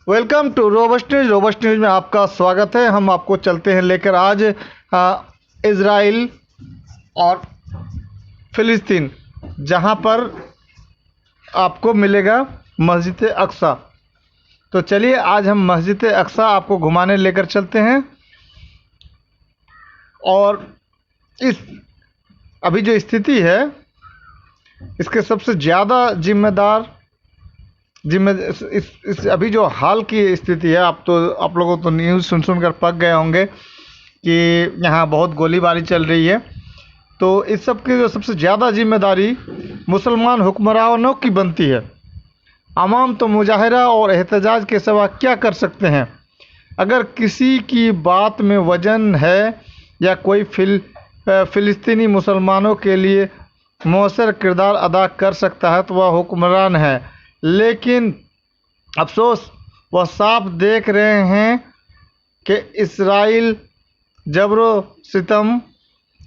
Welcome to robust news. Robust news में आपका स्वागत है। हम आपको चलते हैं लेकर आज इज़राइल और फ़िलिस्तीन, जहां पर आपको मिलेगा मस्जिद अक्सा। तो चलिए आज हम मस्जिद अक्सा आपको घुमाने लेकर चलते हैं। और इस अभी जो स्थिति है, इसके सबसे ज़्यादा जिम्मेदार इस अभी जो हाल की स्थिति है, आप लोगों तो न्यूज़ सुन कर पक गए होंगे कि यहाँ बहुत गोलीबारी चल रही है। तो इस सब की जो सबसे ज़्यादा जिम्मेदारी मुसलमान हुक्मरानों की बनती है। आवाम तो मुजाहरा और एहतजाज के सिवा क्या कर सकते हैं। अगर किसी की बात में वजन है या कोई फ़िलिस्तीनी मुसलमानों के लिए मौसर किरदार अदा कर सकता है तो वह हुक्मरान है। लेकिन अफसोस, वह साफ देख रहे हैं कि इस्राइल जबरो सितम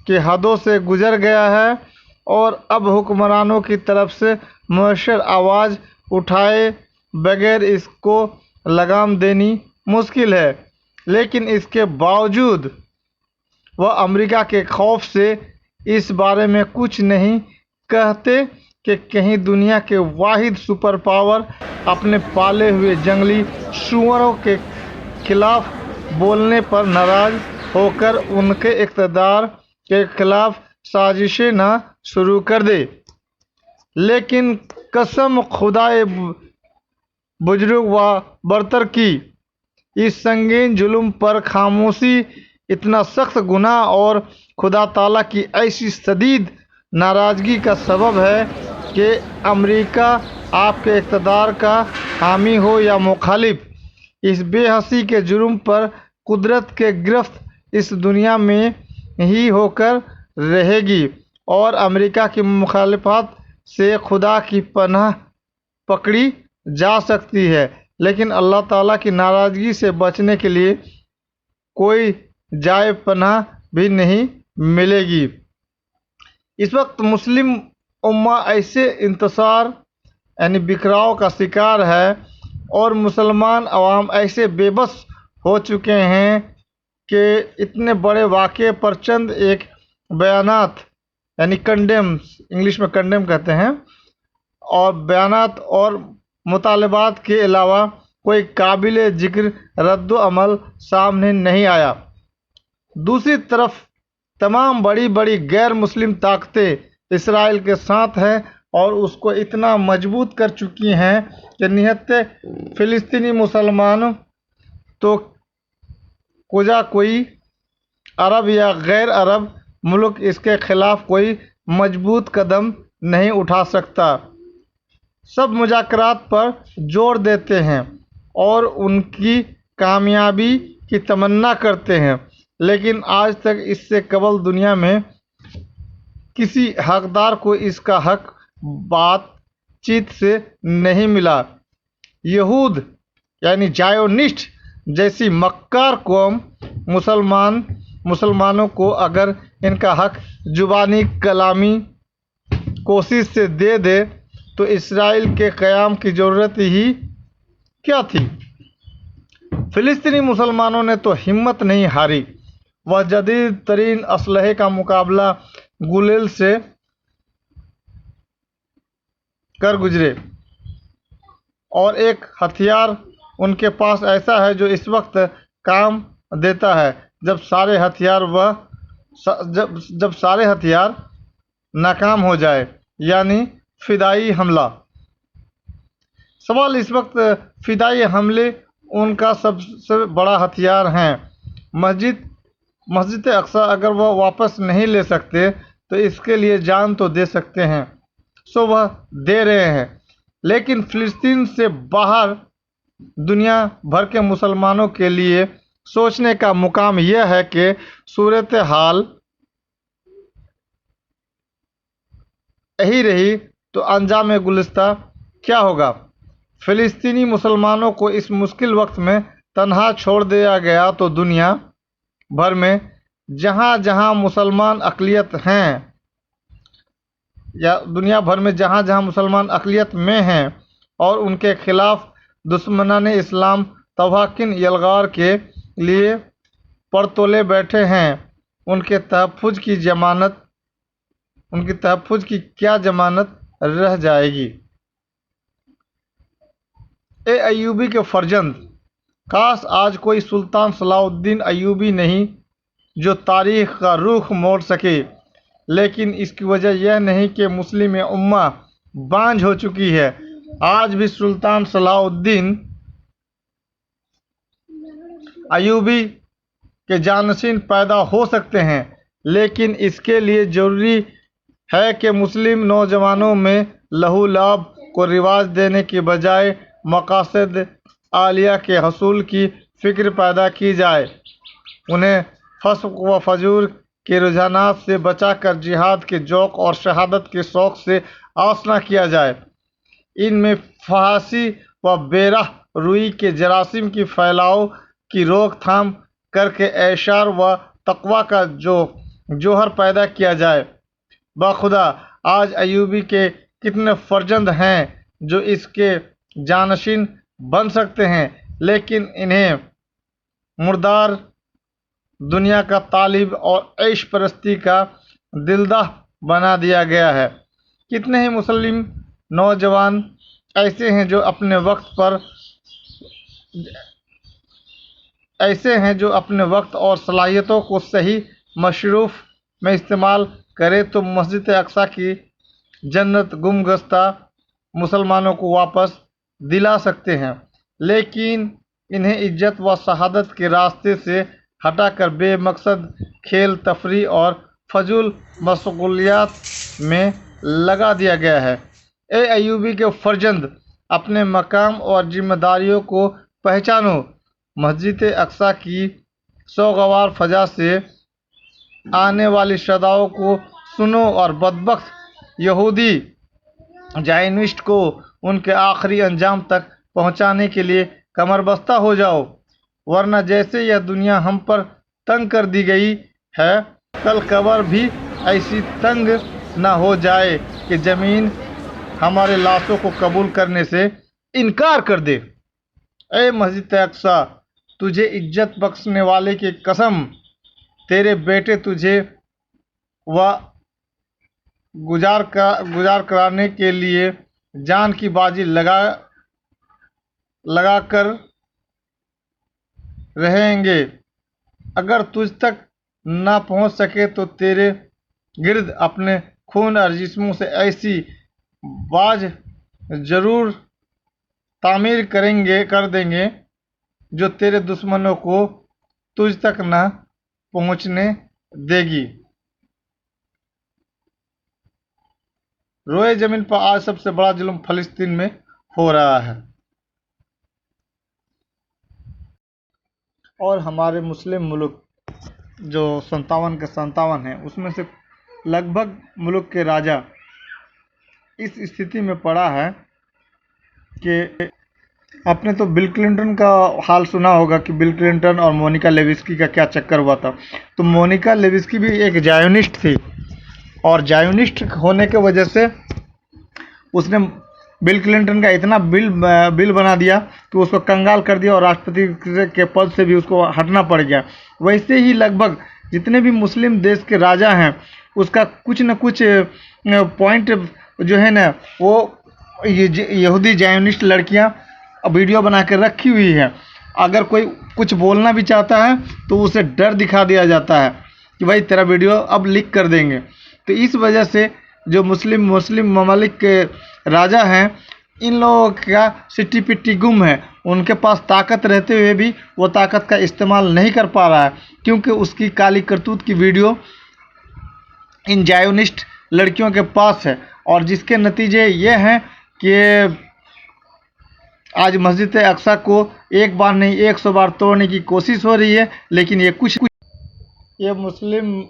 की हदों से गुजर गया है और अब हुक्मरानों की तरफ से मौसर आवाज़ उठाए बगैर इसको लगाम देनी मुश्किल है। लेकिन इसके बावजूद वह अमेरिका के खौफ से इस बारे में कुछ नहीं कहते कि कहीं दुनिया के वाहिद सुपर पावर अपने पाले हुए जंगली सुअरों के खिलाफ बोलने पर नाराज़ होकर उनके इक़्तिदार के खिलाफ साजिशें ना शुरू कर दे। लेकिन कसम खुदाए बुजुर्ग व बरतर की, इस संगीन जुल्म पर खामोशी इतना सख्त गुनाह और खुदा ताला की ऐसी शदीद नाराज़गी का सबब है कि अमेरिका आपके इक़्तिदार का हामी हो या मुखालिफ, इस बेहसी के जुर्म पर कुदरत के गिरफ्त इस दुनिया में ही होकर रहेगी और अमेरिका की मुखालिफत से खुदा की पनाह पकड़ी जा सकती है। लेकिन अल्लाह ताला की नाराज़गी से बचने के लिए कोई जाए पनाह भी नहीं मिलेगी। इस वक्त मुस्लिम उम्मा ऐसे इंतशार यानी बिखराव का शिकार है और मुसलमान अवाम ऐसे बेबस हो चुके हैं कि इतने बड़े वाक़े पर चंद एक बयानात यानी कंडेम, इंग्लिश में कंडेम कहते हैं, और बयानात और मुतालबात के अलावा कोई काबिल जिक्र रद्द अमल सामने नहीं आया। दूसरी तरफ तमाम बड़ी बड़ी गैर मुस्लिम ताकतें इसराइल के साथ हैं और उसको इतना मजबूत कर चुकी हैं कि निहत्ते फ़िलिस्तीनी मुसलमान तो कोई अरब या गैर अरब मुल्क इसके ख़िलाफ़ कोई मजबूत कदम नहीं उठा सकता। सब मुज़ाकरात पर जोर देते हैं और उनकी कामयाबी की तमन्ना करते हैं, लेकिन आज तक इससे कबल दुनिया में किसी हकदार को इसका हक बातचीत से नहीं मिला। यहूद यानी जायोनिस्ट जैसी मक्कार कौम मुसलमानों को अगर इनका हक जुबानी कलामी कोशिश से दे दे तो इसराइल के क़याम की ज़रूरत ही क्या थी। फ़िलिस्तीनी मुसलमानों ने तो हिम्मत नहीं हारी। वह जदीद तरीन असलहे का मुकाबला गुलेल से कर गुजरे और एक हथियार उनके पास ऐसा है जो इस वक्त काम देता है जब सारे हथियार नाकाम हो जाए, यानी फ़िदाई हमला। सवाल इस वक्त फ़िदाई हमले उनका सबसे बड़ा हथियार हैं। मस्जिद अक्सा अगर वह वापस नहीं ले सकते तो इसके लिए जान तो दे सकते हैं, सो वह दे रहे हैं। लेकिन फ़िलिस्तीन से बाहर दुनिया भर के मुसलमानों के लिए सोचने का मुकाम यह है कि सूरत हाल यही रही तो अंजाम गुलिस्ता क्या होगा। फ़िलिस्तीनी मुसलमानों को इस मुश्किल वक्त में तन्हा छोड़ दिया गया तो दुनिया भर में जहाँ जहाँ मुसलमान अक़लियत हैं या दुनिया भर में जहाँ जहाँ मुसलमान अक़लियत में हैं और उनके ख़िलाफ़ दुश्मनान इस्लाम तवाकिन यलगार के लिए परतोले बैठे हैं। उनके तहफ़्फ़ुज़ की क्या ज़मानत रह जाएगी। ए अय्यूबी के फर्जंद, काश आज कोई सुल्तान सलाहुद्दीन अय्यूबी नहीं जो तारीख़ का रुख मोड़ सके, लेकिन इसकी वजह यह नहीं कि मुस्लिम उम्मा बांझ हो चुकी है। आज भी सुल्तान सलाहुद्दीन अय्यूबी के जानशीन पैदा हो सकते हैं, लेकिन इसके लिए ज़रूरी है कि मुस्लिम नौजवानों में लहू लाभ को रिवाज देने की बजाय मकासद आलिया के हसूल की फ़िक्र पैदा की जाए। उन्हें फस्क व फजूर के रुझानात से बचाकर जिहाद के ज़ौक़ और शहादत के शौक़ से आशना किया जाए। इनमें फहाशी व बेराह रुई के जरासीम की फैलाव की रोकथाम करके ऐशार व तक़वा का जोहर पैदा किया जाए। बाखुदा आज अय्यूबी के कितने फर्जंद हैं जो इसके जानशीन बन सकते हैं, लेकिन इन्हें मुर्दार दुनिया का तालिब और ऐश परस्ती का दिलदाह बना दिया गया है। कितने ही मुस्लिम नौजवान ऐसे हैं जो अपने वक्त और सलाहियतों को सही मशरूफ़ में इस्तेमाल करें तो मस्जिद अक्सा की जन्नत गुमगश्ता मुसलमानों को वापस दिला सकते हैं, लेकिन इन्हें इज्जत व शहादत के रास्ते से हटाकर बेमकसद खेल तफरी और फजूल मशगूलियात में लगा दिया गया है। ए अय्यूबी के फर्जंद, अपने मकाम और जिम्मेदारियों को पहचानो। मस्जिद अक्सा की सोगवार फ़ज़ा से आने वाली सदाओं को सुनो और बदबख्त यहूदी ज़ायनिस्ट को उनके आखिरी अंजाम तक पहुंचाने के लिए कमरबस्ता हो जाओ, वरना जैसे यह दुनिया हम पर तंग कर दी गई है, कल कब्र भी ऐसी तंग न हो जाए कि ज़मीन हमारे लाशों को कबूल करने से इनकार कर दे। ए मस्जिद अक्सा, तुझे इज्जत बख्शने वाले की कसम, तेरे बेटे तुझे गुजार कराने के लिए जान की बाजी लगा कर रहेंगे। अगर तुझ तक ना पहुंच सके तो तेरे गिर्द अपने खून और जिस्मों से ऐसी बाज ज़रूर तामीर कर देंगे जो तेरे दुश्मनों को तुझ तक न पहुंचने देगी। रोए ज़मीन पर आज सबसे बड़ा जुल्म फ़लस्तीन में हो रहा है, और हमारे मुस्लिम मुल्क जो 57 के 57 हैं, उसमें से लगभग मुल्क के राजा इस स्थिति में पड़ा है कि आपने तो बिल क्लिंटन का हाल सुना होगा कि बिल क्लिंटन और मोनिका लेविस्की का क्या चक्कर हुआ था। तो मोनिका लेविस्की भी एक ज़ायोनिस्ट थी, और ज़ायोनिस्ट होने के वजह से उसने बिल क्लिंटन का इतना बिल बना दिया कि उसको कंगाल कर दिया और राष्ट्रपति के पद से भी उसको हटना पड़ गया। वैसे ही लगभग जितने भी मुस्लिम देश के राजा हैं, उसका कुछ न कुछ पॉइंट जो है ना, वो यहूदी ज़ायोनिस्ट लड़कियां वीडियो बना कर रखी हुई है। अगर कोई कुछ बोलना भी चाहता है तो उसे डर दिखा दिया जाता है कि भाई तेरा वीडियो अब लीक कर देंगे। तो इस वजह से जो मुस्लिम ममालिक के राजा हैं, इन लोगों का सिट्टी पिट्टी गुम है। उनके पास ताकत रहते हुए भी वो ताकत का इस्तेमाल नहीं कर पा रहा है, क्योंकि उसकी काली करतूत की वीडियो इन ज़ायोनिस्ट लड़कियों के पास है, और जिसके नतीजे ये हैं कि आज मस्जिद अक्सा को एक बार नहीं 100 बार तोड़ने की कोशिश हो रही है, लेकिन ये मुस्लिम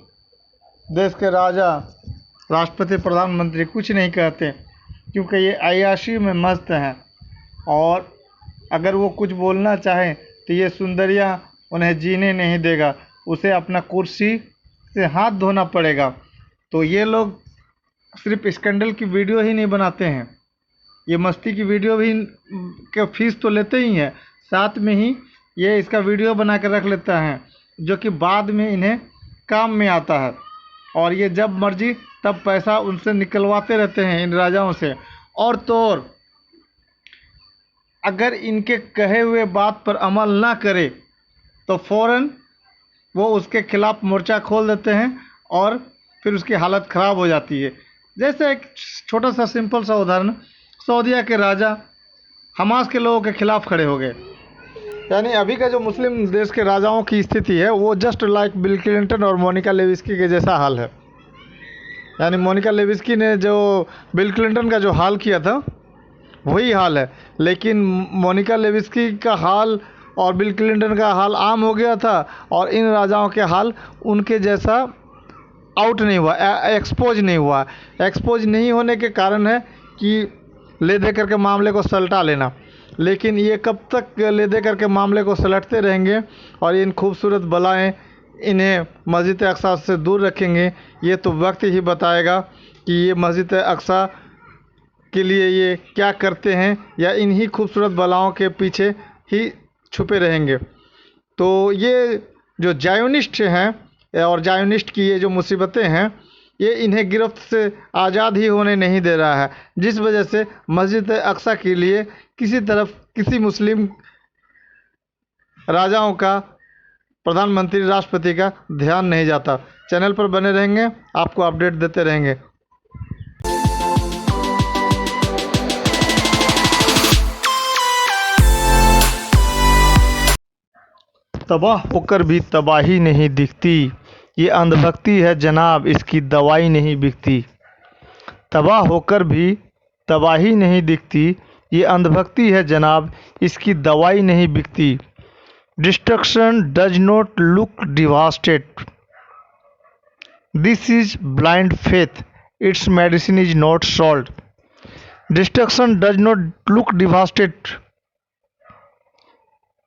देश के राजा, राष्ट्रपति, प्रधानमंत्री कुछ नहीं कहते, क्योंकि ये अय्याशी में मस्त हैं। और अगर वो कुछ बोलना चाहें तो ये सुंदरिया उन्हें जीने नहीं देगा, उसे अपना कुर्सी से हाथ धोना पड़ेगा। तो ये लोग सिर्फ स्कैंडल की वीडियो ही नहीं बनाते हैं, ये मस्ती की वीडियो भी के फीस तो लेते ही हैं, साथ में ही ये इसका वीडियो बना कर रख लेता है, जो कि बाद में इन्हें काम में आता है। और ये जब मर्जी तब पैसा उनसे निकलवाते रहते हैं, इन राजाओं से। और तो और अगर इनके कहे हुए बात पर अमल ना करे तो फ़ौरन वो उसके खिलाफ मोर्चा खोल देते हैं और फिर उसकी हालत ख़राब हो जाती है। जैसे एक छोटा सा सिंपल सा उदाहरण, सऊदीया के राजा हमास के लोगों के खिलाफ खड़े हो गए। यानी अभी का जो मुस्लिम देश के राजाओं की स्थिति है वो जस्ट लाइक बिल क्लिंटन और मोनिका लेविस्की के जैसा हाल है। यानी मोनिका लेविस्की ने जो बिल क्लिंटन का जो हाल किया था वही हाल है, लेकिन मोनिका लेविस्की का हाल और बिल क्लिंटन का हाल आम हो गया था और इन राजाओं के हाल उनके जैसा आउट नहीं हुआ, एक्सपोज नहीं हुआ। एक्सपोज नहीं होने के कारण है कि ले दे करके मामले को सलटा लेना। लेकिन ये कब तक ले दे करके मामले को सलटते रहेंगे और इन खूबसूरत बलाएं इन्हें मस्जिद अक्सा से दूर रखेंगे, ये तो वक्त ही बताएगा कि ये मस्जिद अक्सा के लिए ये क्या करते हैं या इन्हीं खूबसूरत बलाओं के पीछे ही छुपे रहेंगे। तो ये जो जायोनिस्ट हैं और जायोनिस्ट की ये जो मुसीबतें हैं, ये इन्हें गिरफ्त से आज़ाद ही होने नहीं दे रहा है, जिस वजह से मस्जिद अक्सा के लिए किसी तरफ किसी मुस्लिम राजाओं का, प्रधानमंत्री, राष्ट्रपति का ध्यान नहीं जाता। चैनल पर बने रहेंगे, आपको अपडेट देते रहेंगे। तबाह होकर भी तबाही नहीं दिखती, ये अंधभक्ति है जनाब, इसकी दवाई नहीं बिकती। तबाह होकर भी तबाही नहीं दिखती, ये अंधभक्ति है जनाब, इसकी दवाई नहीं बिकती। Destruction does not look devastated, this is blind faith, it's medicine is not salt. Destruction does not look devastated,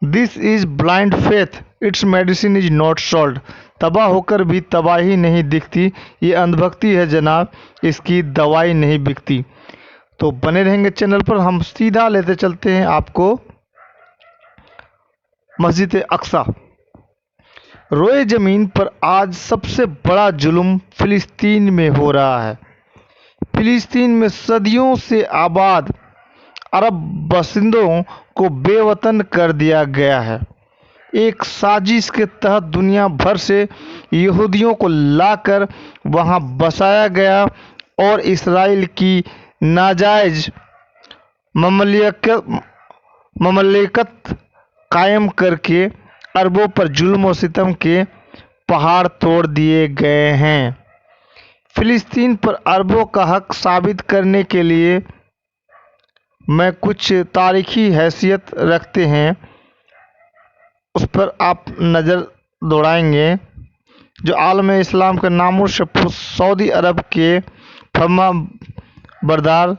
this is blind faith, it's medicine is not salt. तबाह होकर भी तबाही नहीं दिखती, ये अंधभक्ति है जनाब, इसकी दवाई नहीं बिकती। तो बने रहेंगे चैनल पर, हम सीधा लेते चलते हैं आपको मस्जिद अक्सा। रोए ज़मीन पर आज सबसे बड़ा जुल्म फ़िलिस्तीन में हो रहा है। फ़िलिस्तीन में सदियों से आबाद अरब बासिंदों को बेवतन कर दिया गया है। एक साजिश के तहत दुनिया भर से यहूदियों को लाकर वहां बसाया गया और इसराइल की नाजायज ममलिकत कायम करके अरबों पर जुल्म और सितम के पहाड़ तोड़ दिए गए हैं। फ़िलिस्तीन पर अरबों का हक साबित करने के लिए मैं कुछ तारीखी हैसियत रखते हैं उस पर आप नज़र दौड़ाएंगे। जो आलम इस्लाम के नामुर शफूस सऊदी अरब के फर्मा बरदार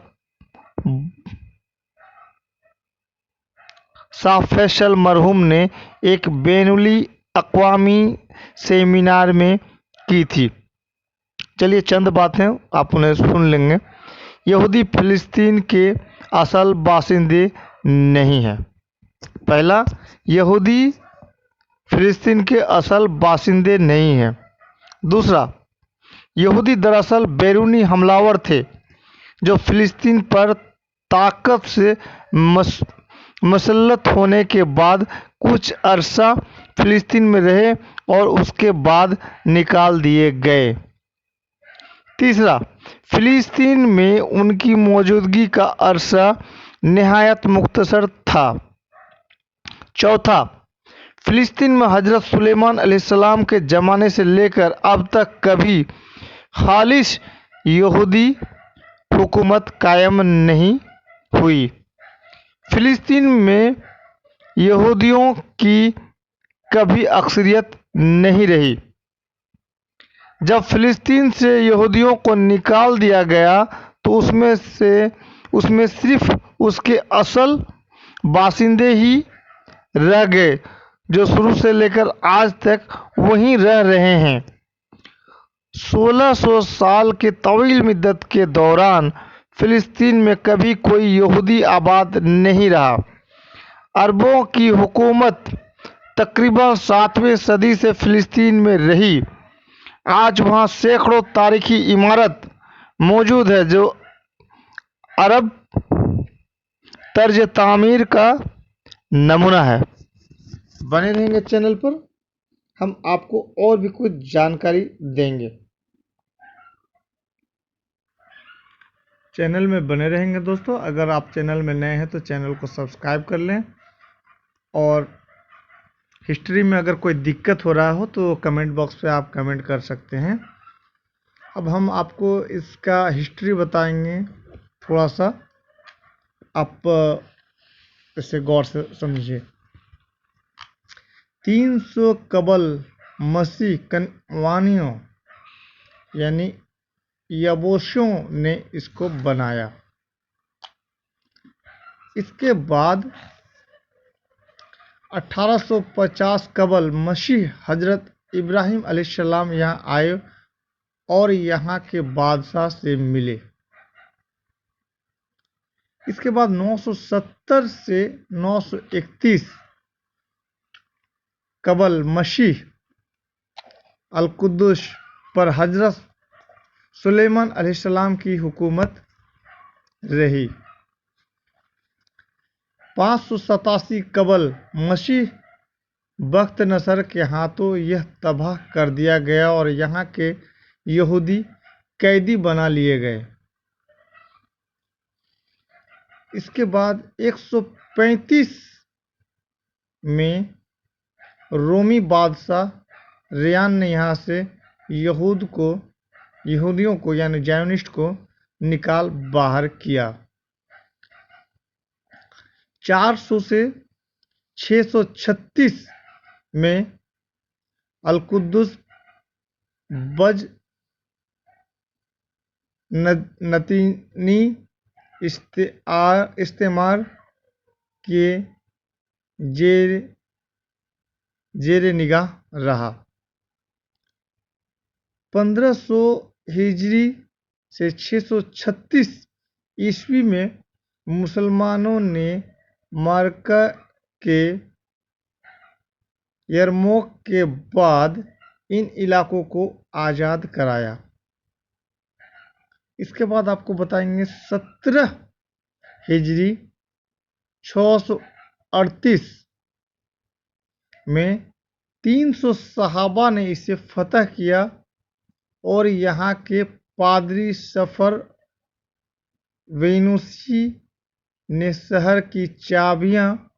शाह फैसल मरहूम ने एक बैनुल अक़वामी सेमिनार में की थी। चलिए चंद बातें आप उन्हें सुन लेंगे। यहूदी फ़िलिस्तीन के असल बासिंदे नहीं हैं। पहला, यहूदी फ़िलिस्तीन के असल बासिंदे नहीं हैं। दूसरा, यहूदी दरअसल बैरूनी हमलावर थे जो फ़िलिस्तीन पर ताकत से मसल्लत होने के बाद कुछ अरसा फ़िलिस्तीन में रहे और उसके बाद निकाल दिए गए। तीसरा, फ़िलिस्तीन में उनकी मौजूदगी का अरसा निहायत मुख्तसर था। चौथा, फ़िलिस्तीन में हज़रत सुलेमान अलैहिस्सलाम के ज़माने से लेकर अब तक कभी खालिश यहूदी हुकूमत कायम नहीं हुई। फ़िलिस्तीन में यहूदियों की कभी अक्सरियत नहीं रही। जब फ़िलिस्तीन से यहूदियों को निकाल दिया गया तो उसमें सिर्फ उसके असल बासिंदे ही रह गए जो शुरू से लेकर आज तक वहीं रह रहे हैं। 1600 साल के तवील मुद्दत के दौरान फ़िलिस्तीन में कभी कोई यहूदी आबाद नहीं रहा। अरबों की हुकूमत तकरीबन 7वीं सदी से फ़िलिस्तीन में रही। आज वहाँ सैकड़ों तारीखी इमारत मौजूद है जो अरब तर्ज तामीर का नमूना है। बने रहेंगे चैनल पर, हम आपको और भी कुछ जानकारी देंगे। चैनल में बने रहेंगे दोस्तों। अगर आप चैनल में नए हैं तो चैनल को सब्सक्राइब कर लें, और हिस्ट्री में अगर कोई दिक्कत हो रहा हो तो कमेंट बॉक्स पे आप कमेंट कर सकते हैं। अब हम आपको इसका हिस्ट्री बताएंगे, थोड़ा सा आप इसे गौर से समझिए। 300 कबल मसीह कनवानियों यानी यबूसियों ने इसको बनाया। इसके बाद 1850 कबल मसीह हजरत इब्राहिम अलैहिस्सलाम यहाँ आए और यहाँ के बादशाह से मिले। इसके बाद 970 से 931 कबल मसीह अल-कुद्दुस पर हजरत सुलेमान अलैहिस्सलाम की हुकूमत रही। 587 कबल मसीह बख्त नसर के हाथों यह तबाह कर दिया गया और यहाँ के यहूदी कैदी बना लिए गए। इसके बाद 135 में रोमी बादशाह रेयान ने यहाँ से यहूदियों को यानी जायोनिस्ट को निकाल बाहर किया। 400 से 636 में अल-कुद्दुस बज नतीनी इस्तेमार के जेर निगाह रहा। 1500 हिजरी से 636 ईस्वी में मुसलमानों ने मक्का के यरमौक के बाद इन इलाकों को आज़ाद कराया। इसके बाद आपको बताएंगे 17 हिजरी 638 में 300 सहाबा ने इसे फतह किया और यहाँ के पादरी सफ़र वेनुसी ने शहर की चाबियाँ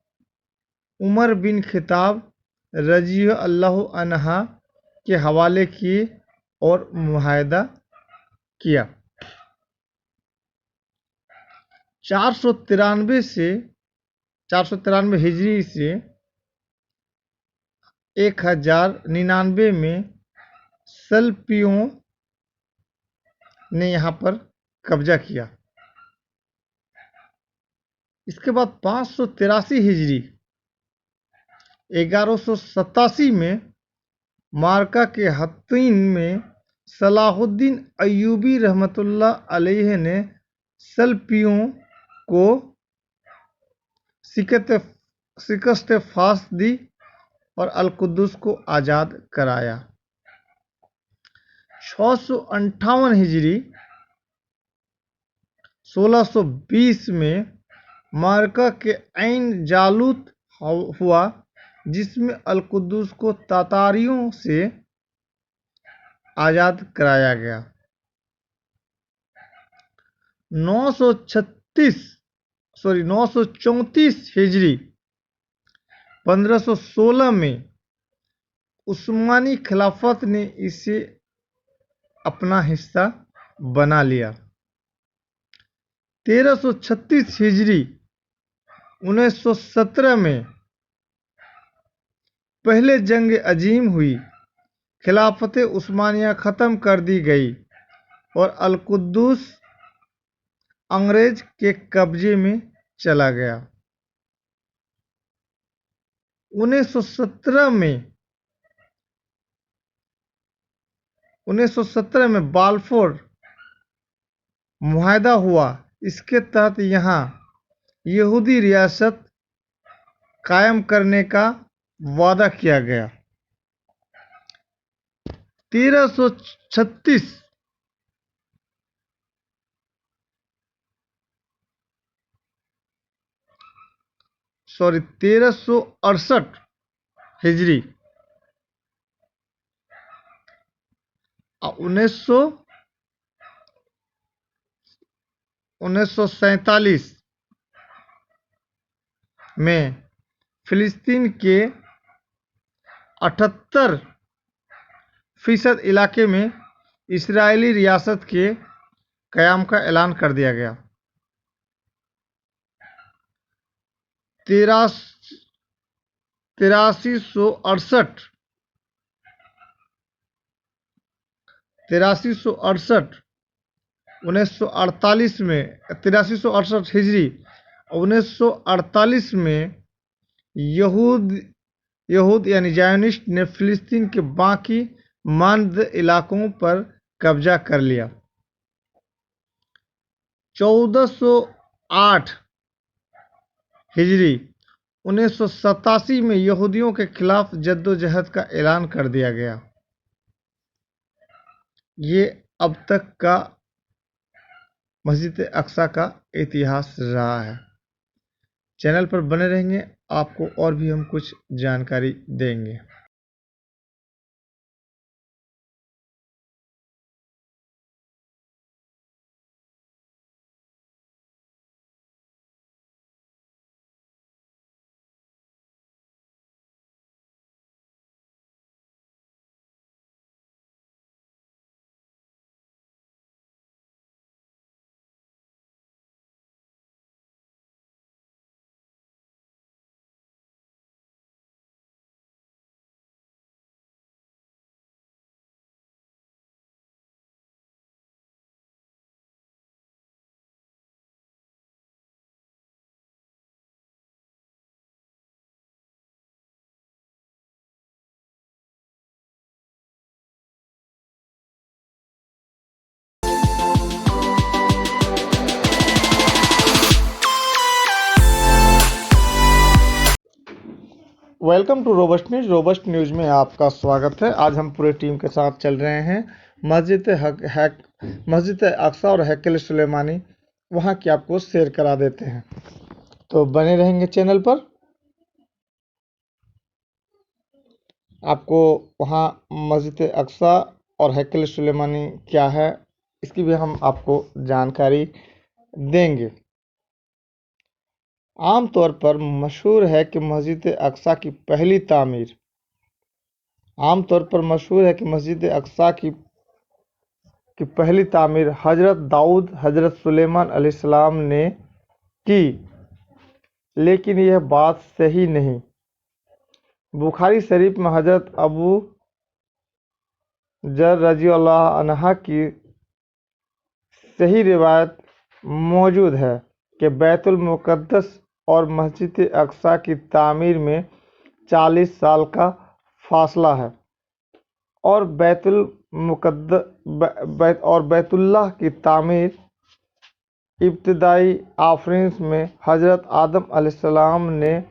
उमर बिन खिताब रज़ी अल्लाहु अन्हा के हवाले किए और मुआहदा किया। 493 हिजरी से 1099 में सल्पियों ने यहाँ पर कब्जा किया। इसके बाद 583 हिजरी 1187 में मार्का के हत्तीन में सलाहुद्दीन अय्यूबी रहमतुल्लाह अलैह ने सल्पियों को शिकस्त फास दी और अल-कुद्दुस को आज़ाद कराया। 658 हिजरी 1620 में मार्का के ऐन जालूत हुआ जिसमें अल-कुद्दुस को तातारियों से आज़ाद कराया गया। 934 हिजरी 1516 में उस्मानी खिलाफत ने इसे अपना हिस्सा बना लिया। 1336 हिजरी 1917 में पहले जंग अजीम हुई, खिलाफत उस्मानिया ख़त्म कर दी गई और अल-कुद्दुस अंग्रेज के कब्जे में चला गया। 1917 में बाल्फोर मुआहदा हुआ इसके तहत यहाँ यहूदी रियासत कायम करने का वादा किया गया। 1336 1368 हिजरी 1947 में फिलिस्तीन के 78% इलाके में इस्राएली रियासत के क़याम का ऐलान कर दिया गया। 8368 1948 में 8368 हिजरी 1948 में यहूद यानी जायोनिस्ट ने फिलिस्तीन के बाकी मानद इलाकों पर कब्जा कर लिया। 1408 हिजरी 1987 में यहूदियों के खिलाफ जद्दोजहद का ऐलान कर दिया गया। ये अब तक का मस्जिद अक्सा का इतिहास रहा है। चैनल पर बने रहेंगे, आपको और भी हम कुछ जानकारी देंगे। Welcome to robust news. Robust news में आपका स्वागत है। आज हम पूरे टीम के साथ चल रहे हैं मस्जिद अक्सा और हैकल सुलेमानी, वहाँ की आपको शेयर करा देते हैं, तो बने रहेंगे चैनल पर। आपको वहाँ मस्जिद अक्सा और हैकल सुलेमानी क्या है, इसकी भी हम आपको जानकारी देंगे। आमतौर पर मशहूर है कि मस्जिद अक्सा की पहली तामीर हज़रत दाऊद हज़रत सुलेमान अलैहिस्सलाम ने की, लेकिन यह बात सही नहीं। बुखारी शरीफ में हज़रत अबू जर रज़ियल्लाहु अन्हा की सही रिवायत मौजूद है कि बैतुल मुक़द्दस और मस्जिद अक्सा की तामीर में 40 साल का फासला है, और बैतुल्लाह की तामीर इब्तिदाई आफरीन में हज़रत आदम अलैहिस्सलाम ने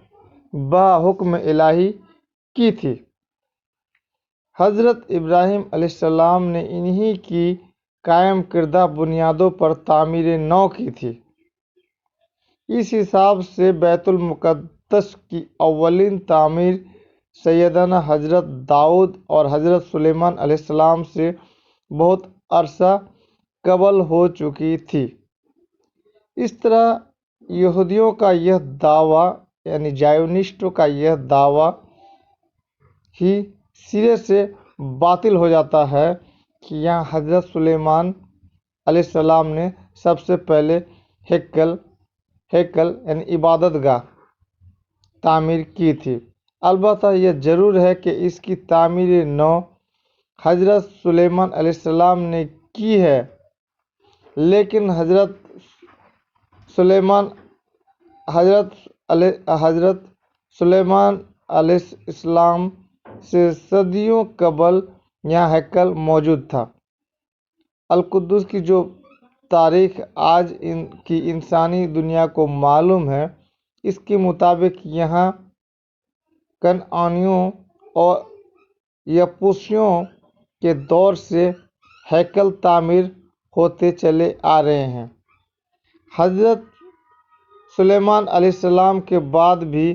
बाहुक्म इलाही की थी। हज़रत इब्राहीम अलैहिस्सलाम ने इन्हीं की कायम किरदा बुनियादों पर तामीर नौ की थी। इस हिसाब से बैतुल मुक़द्दस की अव्वलीन तामीर सैयदना हज़रत दाऊद और हज़रत सुलेमान अलैहिस्सलाम से बहुत अरसा कबल हो चुकी थी। इस तरह यहूदियों का यह दावा यानी जायोनिस्टों का यह दावा ही सिरे से बातिल हो जाता है कि यहाँ हज़रत सुलेमान अलैहिस्सलाम ने सबसे पहले हैकल यानी इबादत गाह तामीर की थी। अलबत्ता यह ज़रूर है कि इसकी तामीर नौ हज़रत सुलेमान अलैहिस्सलाम ने की है, लेकिन हज़रत सुलेमान अलैहिस्सलाम से सदियों कबल यहाँ हैकल मौजूद था। अल-कुद्दुस की जो तारीख आज की इंसानी दुनिया को मालूम है। इसके मुताबिक यहाँ कनानियों और यबूसियों के दौर से हैकल तामीर होते चले आ रहे हैं। हज़रत सुलेमान अलैहिस्सलाम के बाद भी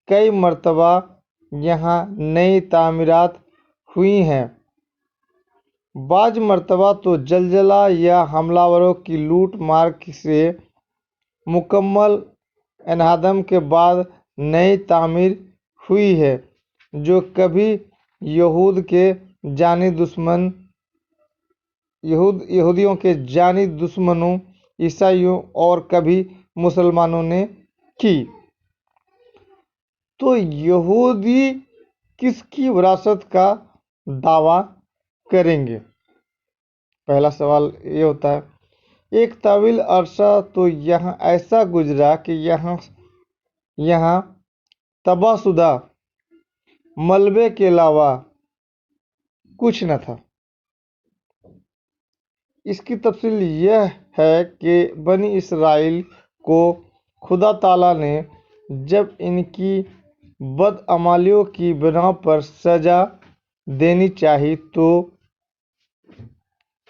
कई मर्तबा यहाँ नई तामीरात हुई हैं। बाज़ मर्तबा तो जलजला या हमलावरों की लूट मार से मुकम्मल इन्हदम के बाद नई तामीर हुई है, जो कभी यहूदियों के जानी दुश्मनों ईसाइयों और कभी मुसलमानों ने की। तो यहूदी किसकी विरासत का दावा करेंगे? पहला सवाल ये होता है। एक तवील अरसा तो यहाँ ऐसा गुजरा कि यहाँ तबाहशुदा मलबे के अलावा कुछ न था। इसकी तफसील यह है कि बनी इसराइल को खुदा ताला ने जब इनकी बदअमालियों की बिना पर सज़ा देनी चाहिए तो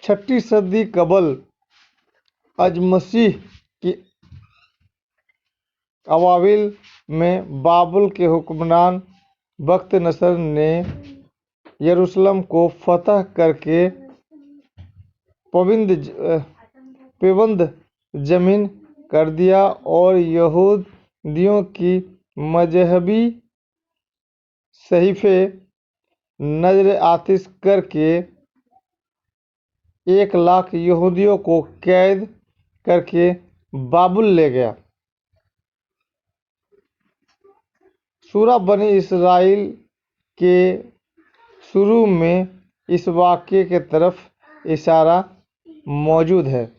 6ठी सदी कबल अज-मसीह की अवाविल में बाबुल के हुक्मरान बख्त नसर ने यरूशलेम को फतह करके पेवंद जमीन कर दिया और यहूदियों की मजहबी सहीफे नजर आतिश करके 1 लाख यहूदियों को कैद करके बाबुल ले गया। सूरा बनी इसराइल के शुरू में इस वाक़ये के तरफ इशारा मौजूद है।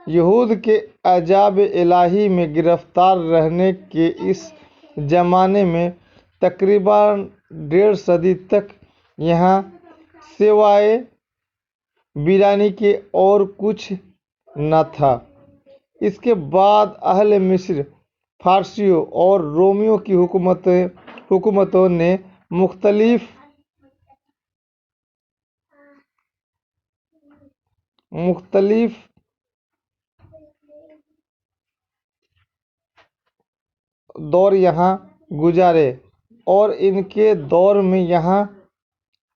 यहूद के अजाब इलाही में गिरफ्तार रहने के इस ज़माने में तकरीबन 1.5 सदी तक यहाँ सिवाय वीरानी के और कुछ न था। इसके बाद अहले मिस्र, फारसियों और रोमियों की हुकूमतों ने मुख्तलिफ दौर यहाँ गुजारे और इनके दौर में यहाँ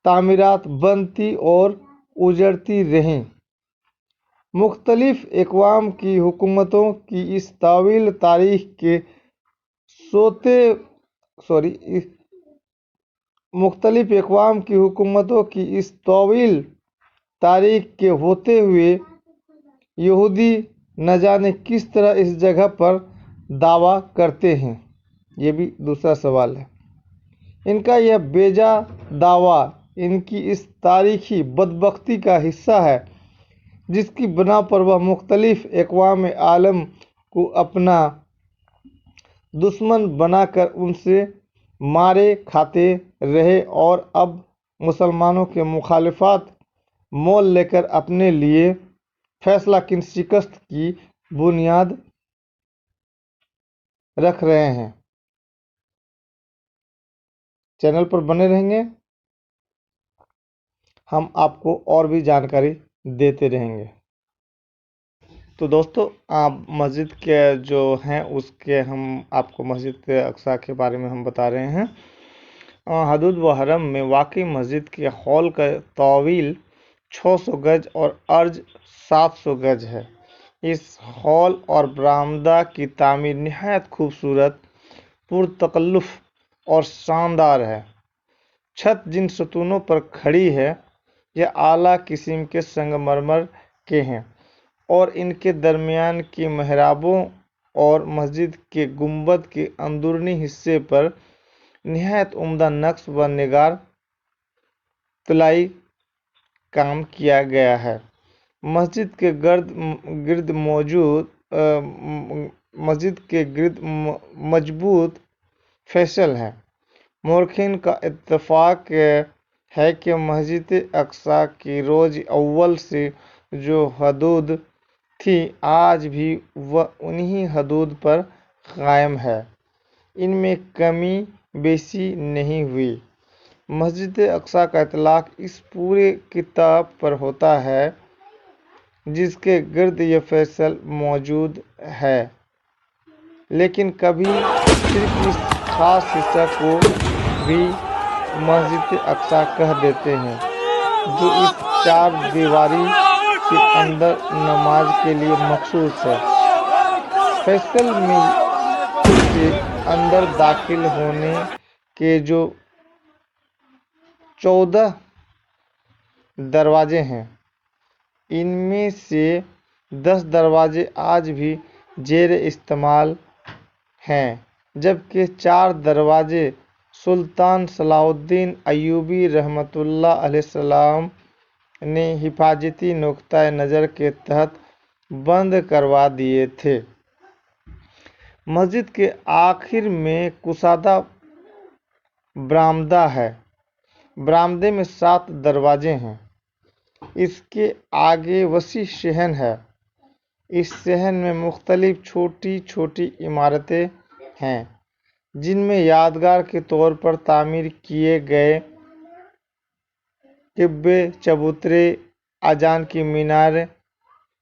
तामीरात बनती और उजड़ती रहीं। मुख्तलिफ अक़वाम की हुकूमतों की इस तवील तारीख़ के होते हुए यहूदी न जाने किस तरह इस जगह पर दावा करते हैं। ये भी दूसरा सवाल है। इनका यह बेजा दावा इनकी इस तारीख़ी बदबख्ती का हिस्सा है, जिसकी बिना पर वह मुख्तलिफ अक़वाम आलम को अपना दुश्मन बनाकर उनसे मारे खाते रहे और अब मुसलमानों के मुखालिफत मोल लेकर अपने लिए फैसलाकुन शिकस्त की बुनियाद रख रहे हैं। चैनल पर बने रहेंगे, हम आपको और भी जानकारी देते रहेंगे। तो दोस्तों, आप मस्जिद के जो हैं उसके हम आपको मस्जिद अक्सा के बारे में हम बता रहे हैं। हदूद व हरम में वाक़ई मस्जिद के हॉल का तवील 600 गज और अर्ज 700 गज है। इस हॉल और बरामदा की तामीर निहायत खूबसूरत, पुरतकल्लुफ़ और शानदार है। छत जिन सतूनों पर खड़ी है यह आला किस्म के संगमरमर के हैं और इनके दरमियान की मेहराबों और मस्जिद के गुंबद के अंदरूनी हिस्से पर निहायत उम्दा नक्श व निगार तुलाई काम किया गया है। मस्जिद के गिर्द मजबूत फैसल है। मौरखीन का इत्तफ़ाक़ है कि मस्जिद अक्सा की रोज़ अव्वल से जो हदूद थी, आज भी वह उन्हीं हदूद पर कायम है। इनमें कमी बेशी नहीं हुई। मस्जिद अक्सा का इतलाक इस पूरे किताब पर होता है जिसके गिर्द ये फैसल मौजूद है, लेकिन कभी सिर्फ इस खास हिस्सा को भी मस्जिद अक्सा कह देते हैं, जो इस चार दीवारी के अंदर नमाज के लिए मखसूस है। फैसल में के अंदर दाखिल होने के जो 14 दरवाजे हैं, इनमें से 10 दरवाजे आज भी जेर इस्तेमाल हैं, जबकि 4 दरवाजे सुल्तान सलाहुद्दीन अय्यूबी रहमतुल्लाह अलैहिस्सलाम ने हिफाजती नुक्ता नज़र के तहत बंद करवा दिए थे। मस्जिद के आखिर में कुशादा बरामदा है। बरामदे में 7 दरवाजे हैं। इसके आगे वसी सहन है। इस सहन में मुख्तलिफ छोटी छोटी इमारतें हैं, जिनमें यादगार के तौर पर तामीर किए गए किब्बे, चबूतरे, अजान की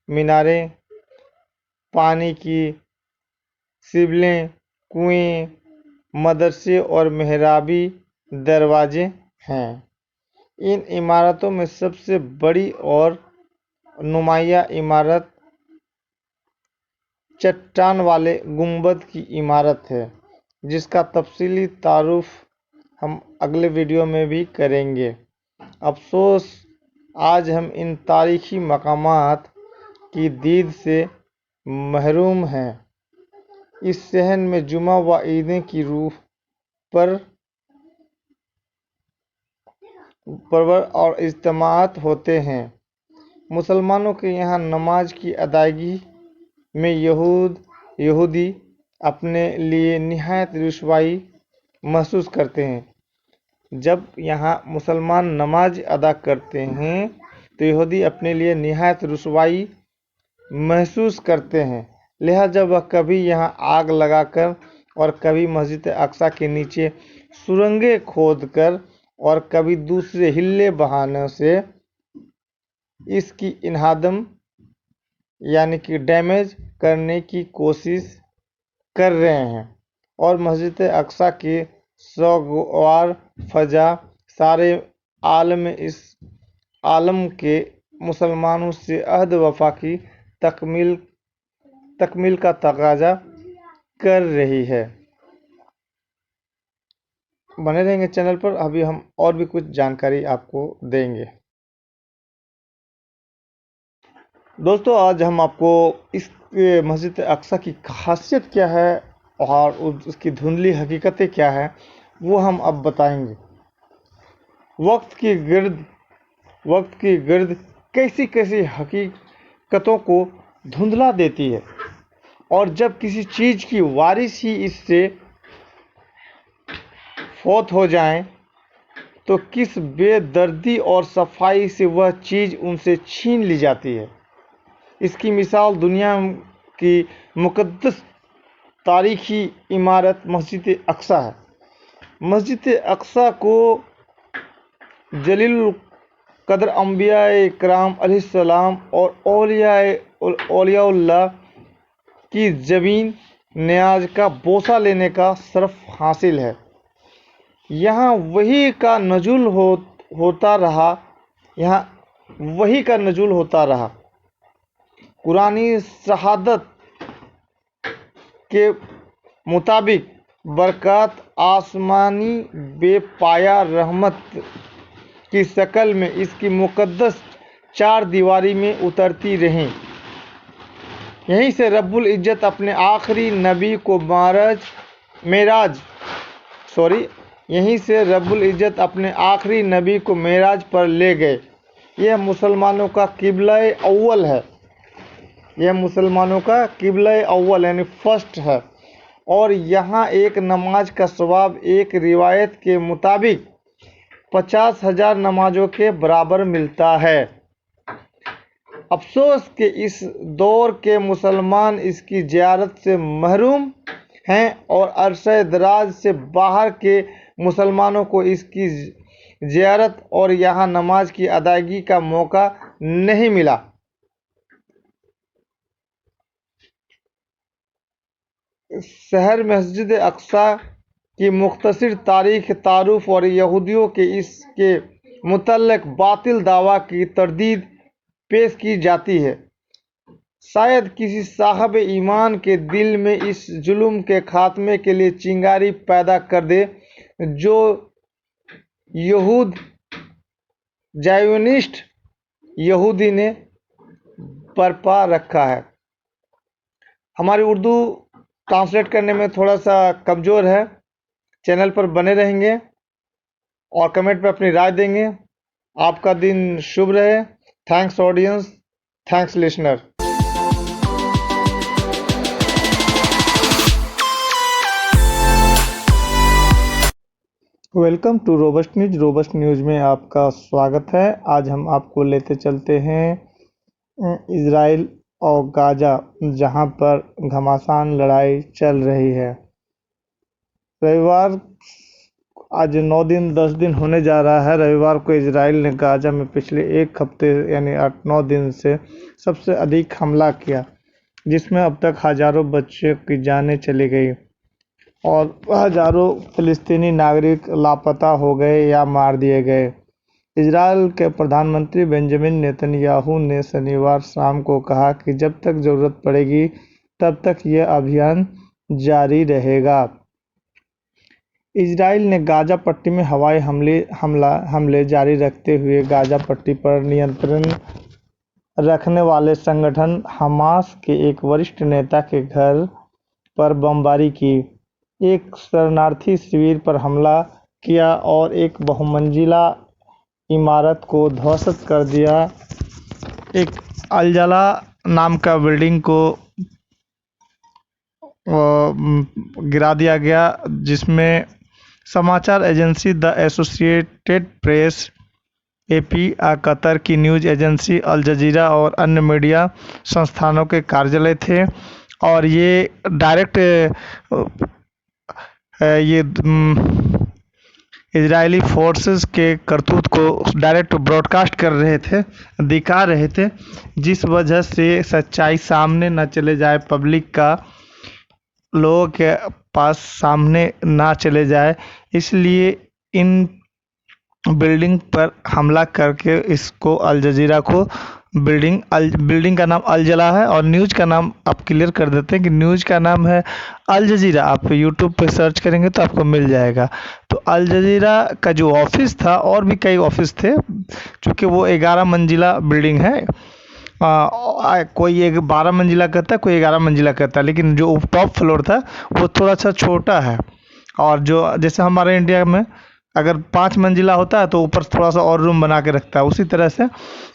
मीनारें, पानी की सिबलें, कुएं, मदरसे और मेहराबी दरवाजे हैं। इन इमारतों में सबसे बड़ी और नुमाया इमारत चट्टान वाले गुंबद की इमारत है, जिसका तफसीली तारुफ हम अगले वीडियो में भी करेंगे। अफसोस आज हम इन तारीखी मकामात की दीद से महरूम हैं। इस सहन में जुमा व ईदें की रूह पर परवर और इज्तिमात होते हैं। मुसलमानों के यहाँ नमाज की अदायगी में यहूदी अपने लिए निहायत रुसवाई महसूस करते हैं। जब यहाँ मुसलमान नमाज अदा करते हैं तो यहूदी अपने लिए निहायत रुसवाई महसूस करते हैं। लिहाजा वह कभी यहाँ आग लगाकर और कभी मस्जिद अक्सा के नीचे सुरंगें खोदकर और कभी दूसरे हिले बहानों से इसकी इन्हादम यानी कि डैमेज करने की कोशिश कर रहे हैं, और मस्जिद अक्सा के सोगवार फजा सारे इस आलम के मुसलमानों से अहद वफा की तकमील का तकाजा कर रही है। बने रहेंगे चैनल पर, अभी हम और भी कुछ जानकारी आपको देंगे। दोस्तों, आज हम आपको इस मस्जिद अक्सा की खासियत क्या है और उसकी धुंधली हकीकतें क्या है वो हम अब बताएंगे। वक्त की गिर्द कैसी कैसी हकीकतों को धुंधला देती है, और जब किसी चीज़ की वारिस ही इससे फौत हो जाए तो किस बेदर्दी और सफाई से वह चीज़ उनसे छीन ली जाती है। इसकी मिसाल दुनिया की मुक़द्दस तारीख़ी इमारत मस्जिद अक्सा है। मस्जिद अक्सा को जलील कदर अंबिया कराम अलैहिस्सलाम और औलियाउल्लाह की ज़मीन न्याज का बोसा लेने का शरफ हासिल है। यहाँ वही का नजुल होता रहा। कुरानी शहादत के मुताबिक बरकत आसमानी बेपाया रहमत की शक्ल में इसकी मुक़द्दस 4 दीवारी में उतरती रहीं। यहीं से रब्बुल इज़्ज़त अपने आखिरी नबी को मेराज पर ले गए। यह मुसलमानों का किबला-ए अव्वल यानी फर्स्ट है, और यहाँ एक नमाज का सवाब एक रिवायत के मुताबिक 50,000 नमाजों के बराबर मिलता है। अफसोस कि इस दौर के मुसलमान इसकी ज़ियारत से महरूम हैं और अरसे दराज से बाहर के मुसलमानों को इसकी ज़ियारत और यहाँ नमाज की अदायगी का मौका नहीं मिला। शहर मस्जिद अक्सा की मुख्तसर तारीख़ तारुफ और यहूदियों के इसके मुतल्लिक़ बातिल दावा की तरदीद पेश की जाती है। शायद किसी साहब ईमान के दिल में इस जुल्म के खात्मे के लिए चिंगारी पैदा कर दे जो यहूद ज़ायोनिस्ट यहूदी ने बरपा रखा है। हमारी उर्दू ट्रांसलेट करने में थोड़ा सा कमज़ोर है। चैनल पर बने रहेंगे और कमेंट में अपनी राय देंगे। आपका दिन शुभ रहे। Thanks audience, thanks listener. Welcome to robust news. Robust news में आपका स्वागत है। आज हम आपको लेते चलते हैं इजराइल और गाज़ा, जहां पर घमासान लड़ाई चल रही है। रविवार आज 10 दिन होने जा रहा है। रविवार को इजराइल ने गाज़ा में पिछले एक हफ्ते यानी 8-9 दिन से सबसे अधिक हमला किया, जिसमें अब तक हज़ारों बच्चों की जानें चली गई और हज़ारों फ़िलिस्तीनी नागरिक लापता हो गए या मार दिए गए। इजराइल के प्रधानमंत्री बेंजामिन नेतन्याहू ने शनिवार शाम को कहा कि जब तक ज़रूरत पड़ेगी तब तक यह अभियान जारी रहेगा। इजराइल ने गाज़ा पट्टी में हवाई हमले जारी रखते हुए गाज़ा पट्टी पर नियंत्रण रखने वाले संगठन हमास के एक वरिष्ठ नेता के घर पर बमबारी की, एक शरणार्थी शिविर पर हमला किया और एक बहुमंजिला इमारत को ध्वस्त कर दिया। एक अलजला नाम का बिल्डिंग को गिरा दिया गया, जिसमें समाचार agency the associated press AP, Qatar की न्यूज़ एजेंसी अल जजीरा और अन्य मीडिया संस्थानों के कार्यालय थे। और ये डायरेक्ट ये इजरायली फोर्सेस के करतूत को डायरेक्ट ब्रॉडकास्ट कर रहे थे, दिखा रहे थे, जिस वजह से सच्चाई सामने न चले जाए, पब्लिक का लोगों के पास सामने ना चले जाए, इसलिए इन बिल्डिंग पर हमला करके इसको अल जजीरा को बिल्डिंग का नाम अल जला है और न्यूज़ का नाम आप क्लियर कर देते हैं कि न्यूज़ का नाम है अल जजीरा। आप यूट्यूब पे सर्च करेंगे तो आपको मिल जाएगा। तो अल जजीरा का जो ऑफिस था, और भी कई ऑफिस थे, चूँकि वो 11 मंजिला बिल्डिंग है, कोई एक 12 मंजिला कहता है, कोई 11 मंजिला कहता है, लेकिन जो टॉप फ्लोर था वो थोड़ा सा छोटा है। और जो जैसे हमारे इंडिया में अगर 5 मंजिला होता है तो ऊपर थोड़ा सा और रूम बना के रखता है, उसी तरह से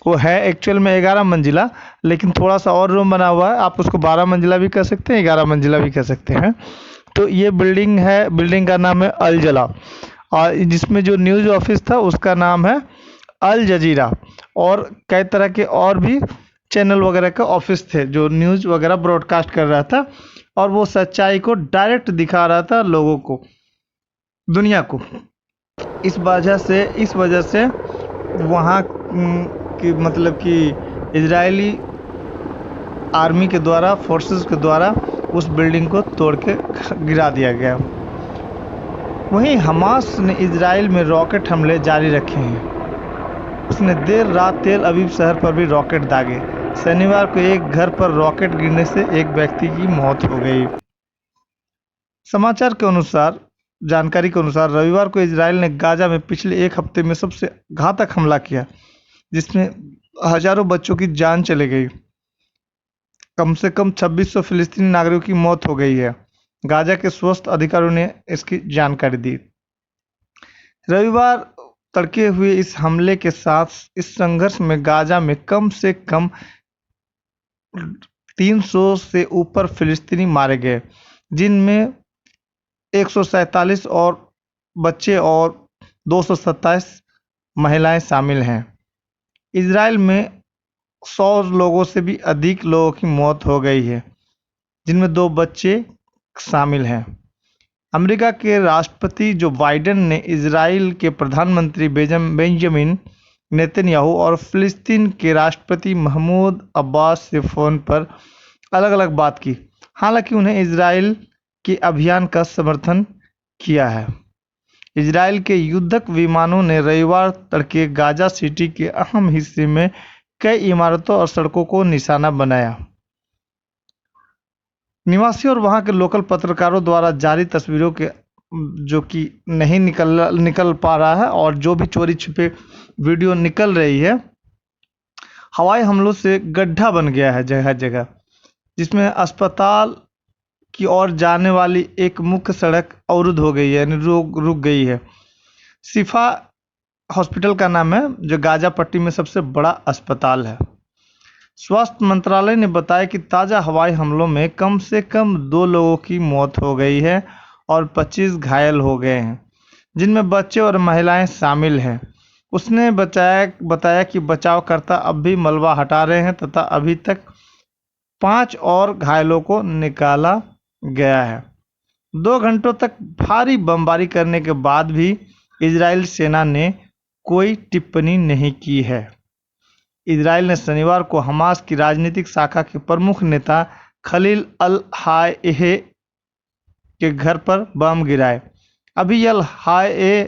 वो है एक्चुअल में 11 मंजिला, लेकिन थोड़ा सा और रूम बना हुआ है। आप उसको 12 मंजिला भी कह सकते हैं, 11 मंजिला भी कह सकते हैं। तो ये बिल्डिंग है, बिल्डिंग का नाम है अल जला, और जिसमें जो न्यूज़ ऑफिस था उसका नाम है अल जजीरा, और कई तरह के और भी चैनल वगैरह के ऑफिस थे जो न्यूज़ वगैरह ब्रॉडकास्ट कर रहा था, और वो सच्चाई को डायरेक्ट दिखा रहा था लोगों को, दुनिया को। इस वजह से वहाँ की मतलब कि इजरायली आर्मी के द्वारा, फोर्सेस के द्वारा उस बिल्डिंग को तोड़ के गिरा दिया गया। वहीं हमास ने इजराइल में रॉकेट हमले जारी रखे हैं। उसने देर रात तेल अवीव शहर पर भी रॉकेट दागे। शनिवार को एक घर पर रॉकेट गिरने से एक व्यक्ति की मौत हो गई। समाचार के अनुसार, जानकारी के अनुसार, रविवार को इजराइल ने गाज़ा में पिछले एक हफ्ते में सबसे घातक हमला किया, जिसमें हजारों बच्चों की जान चली गई। कम से कम 2600 फिलिस्तीनी नागरिकों की मौत हो गई है। गाज़ा के स्वास्थ्य अधिकारियों ने इसकी जानकारी दी। रविवार तड़के हुए इस हमले के साथ इस संघर्ष में गाज़ा में कम से कम 300 से ऊपर फिलिस्तीनी मारे गए, जिनमें 147 और बच्चे और 227 महिलाएं शामिल हैं। इजराइल में 100 लोगों से भी अधिक लोगों की मौत हो गई है, जिनमें 2 बच्चे शामिल हैं। अमेरिका के राष्ट्रपति जो बाइडेन ने इजराइल के प्रधानमंत्री बेंजामिन नेतन्याहू और फिलिस्तीन के राष्ट्रपति महमूद अब्बास से फ़ोन पर अलग अलग बात की। हालांकि उन्हें इजराइल के अभियान का समर्थन किया है। इजराइल के युद्धक विमानों ने रविवार तड़के गाजा सिटी के अहम हिस्से में कई इमारतों और सड़कों को निशाना बनाया। निवासियों और वहां के लोकल पत्रकारों द्वारा जारी तस्वीरों के जो कि नहीं निकल पा रहा है, और जो भी चोरी छिपे वीडियो निकल रही है, हवाई हमलों से गड्ढा बन गया है जगह जगह, जिसमें अस्पताल की ओर जाने वाली एक मुख्य सड़क अवरुद्ध हो गई है, यानी रुक गई है। शिफा हॉस्पिटल का नाम है, जो गाजा पट्टी में सबसे बड़ा अस्पताल है। स्वास्थ्य मंत्रालय ने बताया कि ताज़ा हवाई हमलों में कम से कम 2 लोगों की मौत हो गई है और 25 घायल हो गए हैं, जिनमें बच्चे और महिलाएं शामिल हैं। उसने बताया कि बचावकर्ता अब भी मलबा हटा रहे हैं तथा अभी तक 5 और घायलों को निकाला गया है। 2 घंटों तक भारी बमबारी करने के बाद भी इजराइल सेना ने कोई टिप्पणी नहीं की है। इजराइल ने शनिवार को हमास की राजनीतिक शाखा के प्रमुख नेता खलील अल-हायह के घर पर बम गिराए। अभी अल-हायह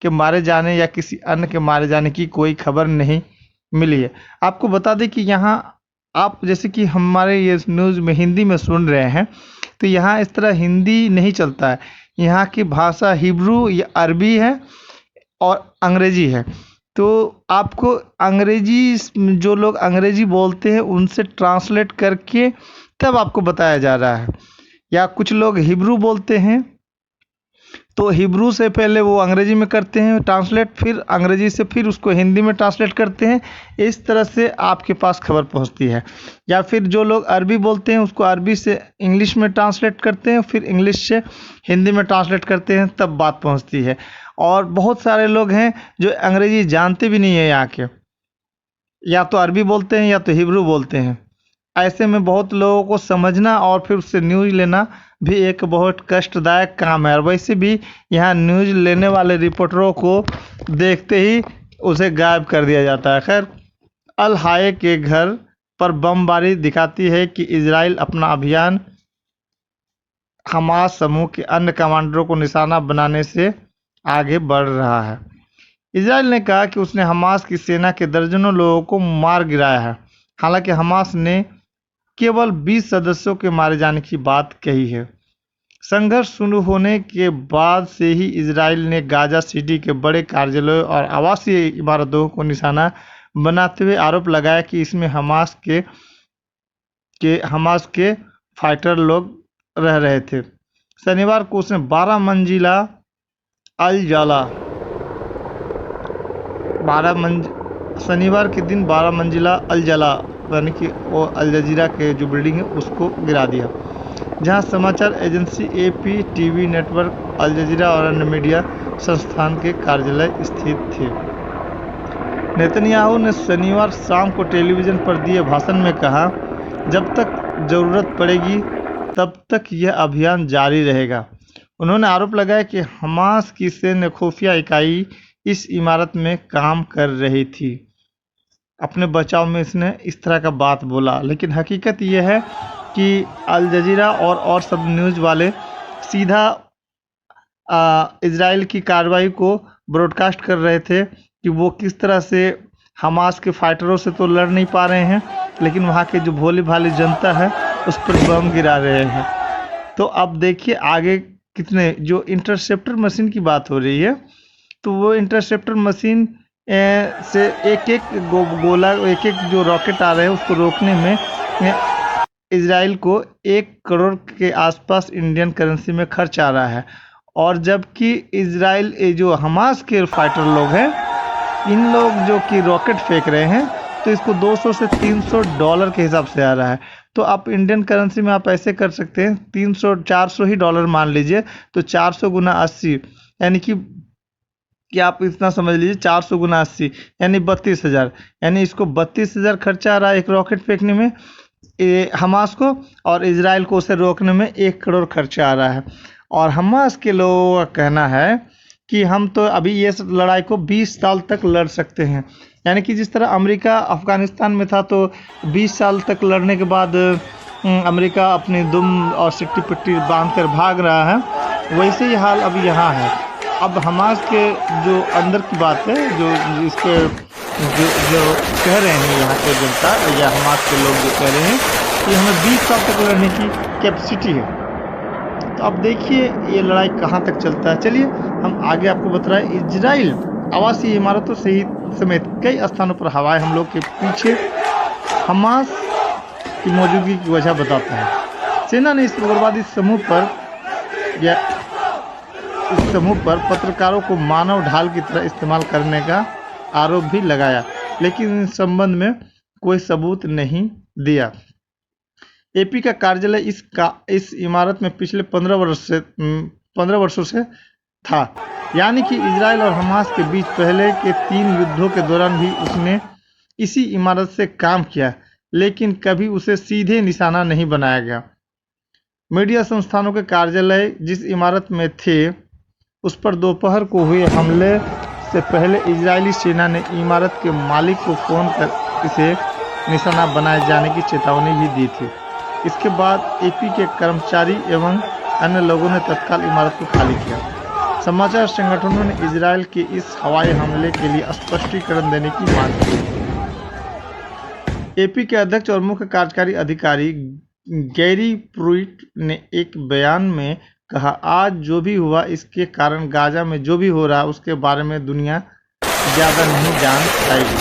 के मारे जाने या किसी अन्य के मारे जाने की कोई खबर नहीं मिली है। आपको बता दें कि यहाँ आप जैसे कि हमारे ये न्यूज़ में हिंदी में सुन रहे हैं, तो यहाँ इस तरह हिंदी नहीं चलता है। यहाँ की भाषा हिब्रू या अरबी है और अंग्रेजी है। तो आपको अंग्रेजी, जो लोग अंग्रेजी बोलते हैं उनसे ट्रांसलेट करके तब आपको बताया जा रहा है, या कुछ लोग हिब्रू बोलते हैं तो हिब्रू से पहले वो अंग्रेजी में करते हैं ट्रांसलेट, फिर अंग्रेजी से फिर उसको हिंदी में ट्रांसलेट करते हैं। इस तरह से आपके पास खबर पहुंचती है। या फिर जो लोग अरबी बोलते हैं उसको अरबी से इंग्लिश में ट्रांसलेट करते हैं, फिर इंग्लिश से हिंदी में ट्रांसलेट करते हैं, तब बात पहुंचती है। और बहुत सारे लोग हैं जो अंग्रेजी जानते भी नहीं है यहाँ के, या तो अरबी बोलते हैं या तो हिब्रू बोलते हैं। ऐसे में बहुत लोगों को समझना और फिर उससे न्यूज़ लेना भी एक बहुत कष्टदायक काम है। और वैसे भी यहाँ न्यूज़ लेने वाले रिपोर्टरों को देखते ही उसे गायब कर दिया जाता है। खैर, अल-हायह के घर पर बमबारी दिखाती है कि इजराइल अपना अभियान हमास समूह के अन्य कमांडरों को निशाना बनाने से आगे बढ़ रहा है। इजराइल ने कहा कि उसने हमास की सेना के दर्जनों लोगों को मार गिराया है। हालांकि हमास ने केवल 20 सदस्यों के मारे जाने की बात कही है। संघर्ष शुरू होने के बाद से ही इजराइल ने गाजा सिटी के बड़े कार्यालयों और आवासीय इमारतों को निशाना बनाते हुए आरोप लगाया कि इसमें हमास के फाइटर लोग रह रहे थे। शनिवार को उसने 12 मंजिला शनिवार के दिन 12 मंजिला अल जला यानी कि वो अल जजीरा के जो बिल्डिंग है उसको गिरा दिया, जहां समाचार एजेंसी एपी, टीवी नेटवर्क, अल जजीरा और अन्य मीडिया संस्थान के कार्यालय स्थित थे। नेतन्याहू ने शनिवार शाम को टेलीविज़न पर दिए भाषण में कहा, जब तक ज़रूरत पड़ेगी तब तक यह अभियान जारी रहेगा। उन्होंने आरोप लगाया कि हमास की सैन्य खुफिया इकाई इस इमारत में काम कर रही थी। अपने बचाव में इसने इस तरह का बात बोला, लेकिन हकीकत यह है कि अल जजीरा और सब न्यूज़ वाले सीधा इजराइल की कार्रवाई को ब्रॉडकास्ट कर रहे थे कि वो किस तरह से हमास के फाइटरों से तो लड़ नहीं पा रहे हैं, लेकिन वहाँ के जो भोली भाली जनता है उस पर बम गिरा रहे हैं। तो अब देखिए आगे कितने, जो इंटरसेप्टर मशीन की बात हो रही है, तो वो इंटरसेप्टर मशीन से एक एक जो रॉकेट आ रहे हैं उसको रोकने में इजराइल को 1 करोड़ के आसपास इंडियन करेंसी में खर्च आ रहा है। और जबकि इजराइल जो हमास के फाइटर लोग हैं, इन लोग जो कि रॉकेट फेंक रहे हैं, तो इसको $200 से $300 के हिसाब से आ रहा है। तो आप इंडियन करेंसी में आप ऐसे कर सकते हैं, 300-400 ही डॉलर मान लीजिए, तो 400 गुना 80 यानी कि कि आप इतना समझ लीजिए 400 गुना 80 यानी 32,000, यानी इसको 32,000 खर्चा आ रहा है एक रॉकेट फेंकने में हमास को, और इजराइल को उसे रोकने में 1 करोड़ खर्चा आ रहा है। और हमास के लोगों का कहना है कि हम तो अभी ये लड़ाई को 20 साल तक लड़ सकते हैं। यानी कि जिस तरह अमेरिका अफगानिस्तान में था तो 20 साल तक लड़ने के बाद अमेरिका अपनी दुम और सिट्टी पिट्टी बांध कर भाग रहा है, वैसे ही हाल अब यहाँ है। अब हमास के जो अंदर की बात है, जो इसके जो कह रहे हैं यहाँ के जनता या हमास के लोग जो कह रहे हैं कि हमें 20 साल तक लड़ने की कैपेसिटी है। तो अब देखिए ये लड़ाई कहाँ तक चलता है। चलिए हम आगे आपको बता रहे हैं। इजराइल आवासीय इमारतों समेत कई स्थानों पर हवाई हमलों के पीछे हमास की मौजूदगी की वजह बताता है। सेना ने इस उग्रवादी समूह पर पत्रकारों को मानव ढाल की तरह इस्तेमाल करने का आरोप भी लगाया, लेकिन इस संबंध में कोई सबूत नहीं दिया। एपी का कार्यालय इस इमारत में पिछले 15 वर्षों से था, यानी कि इजराइल और हमास के बीच पहले के 3 युद्धों के दौरान भी उसने इसी इमारत से काम किया, लेकिन कभी उसे सीधे निशाना नहीं बनाया गया। मीडिया संस्थानों के कार्यालय जिस इमारत में थे उस पर दोपहर को हुए हमले से पहले इजरायली सेना ने इमारत के मालिक को फोन कर इसे निशाना बनाए जाने की चेतावनी भी दी थी। इसके बाद एपी के कर्मचारी एवं अन्य लोगों ने तत्काल इमारत को खाली किया। समाचार संगठनों ने इजरायल के इस हवाई हमले के लिए स्पष्टीकरण देने की मांग की। एपी के अध्यक्ष और मुख्य कार्यकारी अधिकारी गैरी प्रुइट ने एक बयान में कहा, आज जो भी हुआ इसके कारण गाजा में जो भी हो रहा उसके बारे में दुनिया ज़्यादा नहीं जान पाएगी।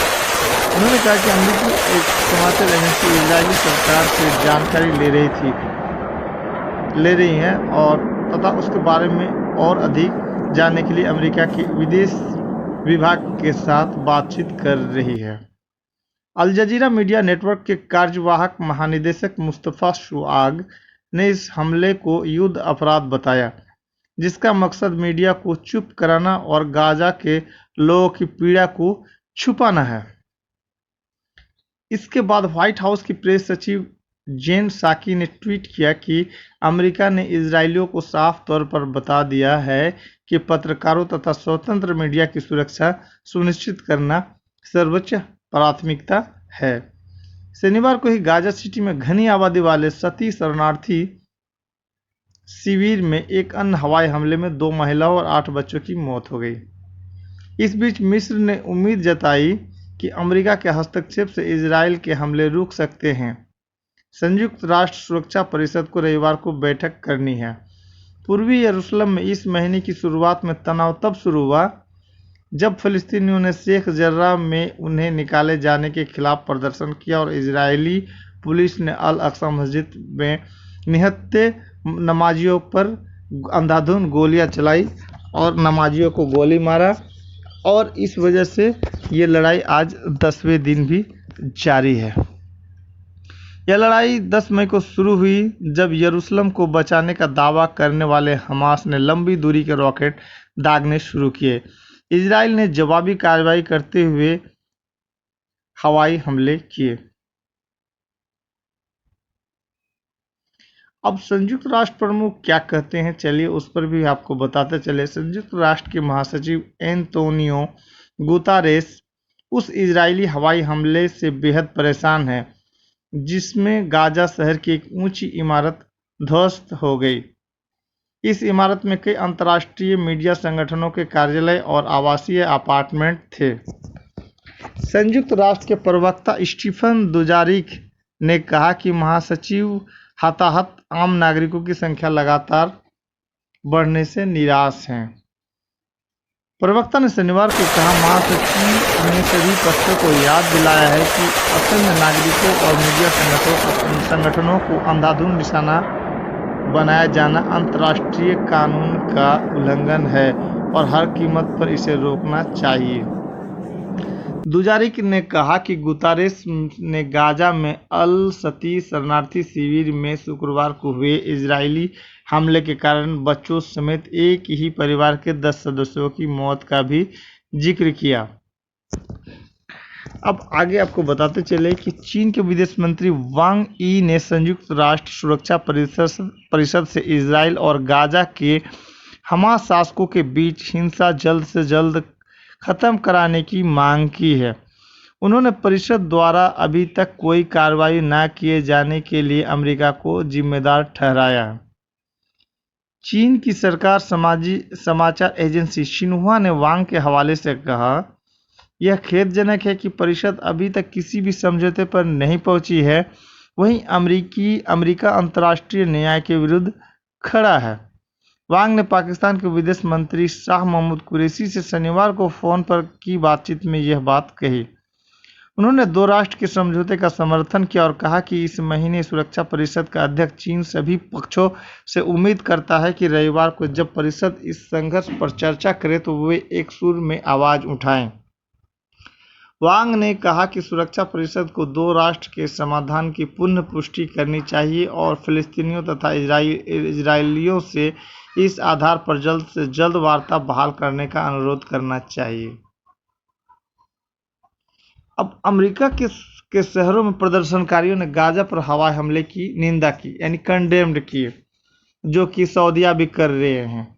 उन्होंने कहा कि अमेरिकी एक समाचार एजेंसी इजरायली सरकार से जानकारी ले रही है और तथा उसके बारे में और अधिक जानने के लिए अमेरिका के विदेश विभाग के साथ बातचीत कर रही है। अल जजीरा मीडिया नेटवर्क के कार्यवाहक महानिदेशक मुस्तफ़ा शुआग ने इस हमले को युद्ध अपराध बताया, जिसका मकसद मीडिया को चुप कराना और गाजा के लोगों की पीड़ा को छुपाना है। इसके बाद व्हाइट हाउस की प्रेस सचिव जेन साकी ने ट्वीट किया कि अमेरिका ने इजरायलियों को साफ तौर पर बता दिया है कि पत्रकारों तथा स्वतंत्र मीडिया की सुरक्षा सुनिश्चित करना सर्वोच्च प्राथमिकता है। शनिवार को ही गाजा सिटी में घनी आबादी वाले सती शरणार्थी शिविर में एक अन्य हवाई हमले में 2 महिलाओं और 8 बच्चों की मौत हो गई। इस बीच मिस्र ने उम्मीद जताई कि अमेरिका के हस्तक्षेप से इजराइल के हमले रुक सकते हैं। संयुक्त राष्ट्र सुरक्षा परिषद को रविवार को बैठक करनी है। पूर्वी यरूशलेम में इस महीने की शुरुआत में तनाव तब शुरू हुआ जब फिलिस्तीनियों ने शेख जर्रा में उन्हें निकाले जाने के खिलाफ प्रदर्शन किया और इजरायली पुलिस ने अल अक्सा मस्जिद में निहत्थे नमाजियों पर अंधाधुंध गोलियां चलाई और नमाजियों को गोली मारा, और इस वजह से ये लड़ाई आज 10वें दिन भी जारी है। यह लड़ाई 10 मई को शुरू हुई जब यरूशलेम को बचाने का दावा करने वाले हमास ने लंबी दूरी के रॉकेट दागने शुरू किए। इजराइल ने जवाबी कार्रवाई करते हुए हवाई हमले किए। अब संयुक्त राष्ट्र प्रमुख क्या कहते हैं, चलिए उस पर भी आपको बताते चले। संयुक्त राष्ट्र के महासचिव एंटोनियो गुतारेस उस इजरायली हवाई हमले से बेहद परेशान हैं जिसमें गाजा शहर की एक ऊंची इमारत ध्वस्त हो गई। इस इमारत में कई अंतर्राष्ट्रीय मीडिया संगठनों के कार्यालय और आवासीय अपार्टमेंट थे। संयुक्त राष्ट्र के प्रवक्ता स्टीफन दुजारिक ने कहा कि महासचिव हताहत आम नागरिकों की संख्या लगातार बढ़ने से निराश हैं। प्रवक्ता ने शनिवार को कहा, महासचिव ने सभी पक्षों को याद दिलाया है कि असंख्य नागरिकों और मीडिया संगठनों को अंधाधुंध निशाना बनाया जाना अंतर्राष्ट्रीय कानून का उल्लंघन है और हर कीमत पर इसे रोकना चाहिए। दुजारिक ने कहा कि गुतारेस ने गाजा में अल सती शरणार्थी शिविर में शुक्रवार को हुए इजरायली हमले के कारण बच्चों समेत एक ही परिवार के 10 सदस्यों की मौत का भी जिक्र किया। अब आगे आपको बताते चले कि चीन के विदेश मंत्री वांग यी ने संयुक्त राष्ट्र सुरक्षा परिषद से इजराइल और गाजा के हमास शासकों के बीच हिंसा जल्द से जल्द खत्म कराने की मांग की है। उन्होंने परिषद द्वारा अभी तक कोई कार्रवाई न किए जाने के लिए अमेरिका को जिम्मेदार ठहराया। चीन की सरकार समाचार एजेंसी शिन्हुआ ने वांग के हवाले से कहा, यह खेदजनक है कि परिषद अभी तक किसी भी समझौते पर नहीं पहुंची है। वहीं अमेरिका अंतर्राष्ट्रीय न्याय के विरुद्ध खड़ा है। वांग ने पाकिस्तान के विदेश मंत्री शाह महमूद कुरैशी से शनिवार को फोन पर की बातचीत में यह बात कही। उन्होंने 2 राष्ट्र के समझौते का समर्थन किया और कहा कि इस महीने सुरक्षा परिषद का अध्यक्ष चीन सभी पक्षों से उम्मीद करता है कि रविवार को जब परिषद इस संघर्ष पर चर्चा करे तो वे एक सुर में आवाज उठाएं। वांग ने कहा कि सुरक्षा परिषद को 2 राष्ट्र के समाधान की पुनः पुष्टि करनी चाहिए और फिलिस्तीनियों तथा इजरायलियों से इस आधार पर जल्द से जल्द वार्ता बहाल करने का अनुरोध करना चाहिए। अब अमेरिका के शहरों में प्रदर्शनकारियों ने गाजा पर हवाई हमले की निंदा की, यानी कंडेम्ड की, जो कि सऊदीया भी कर रहे हैं।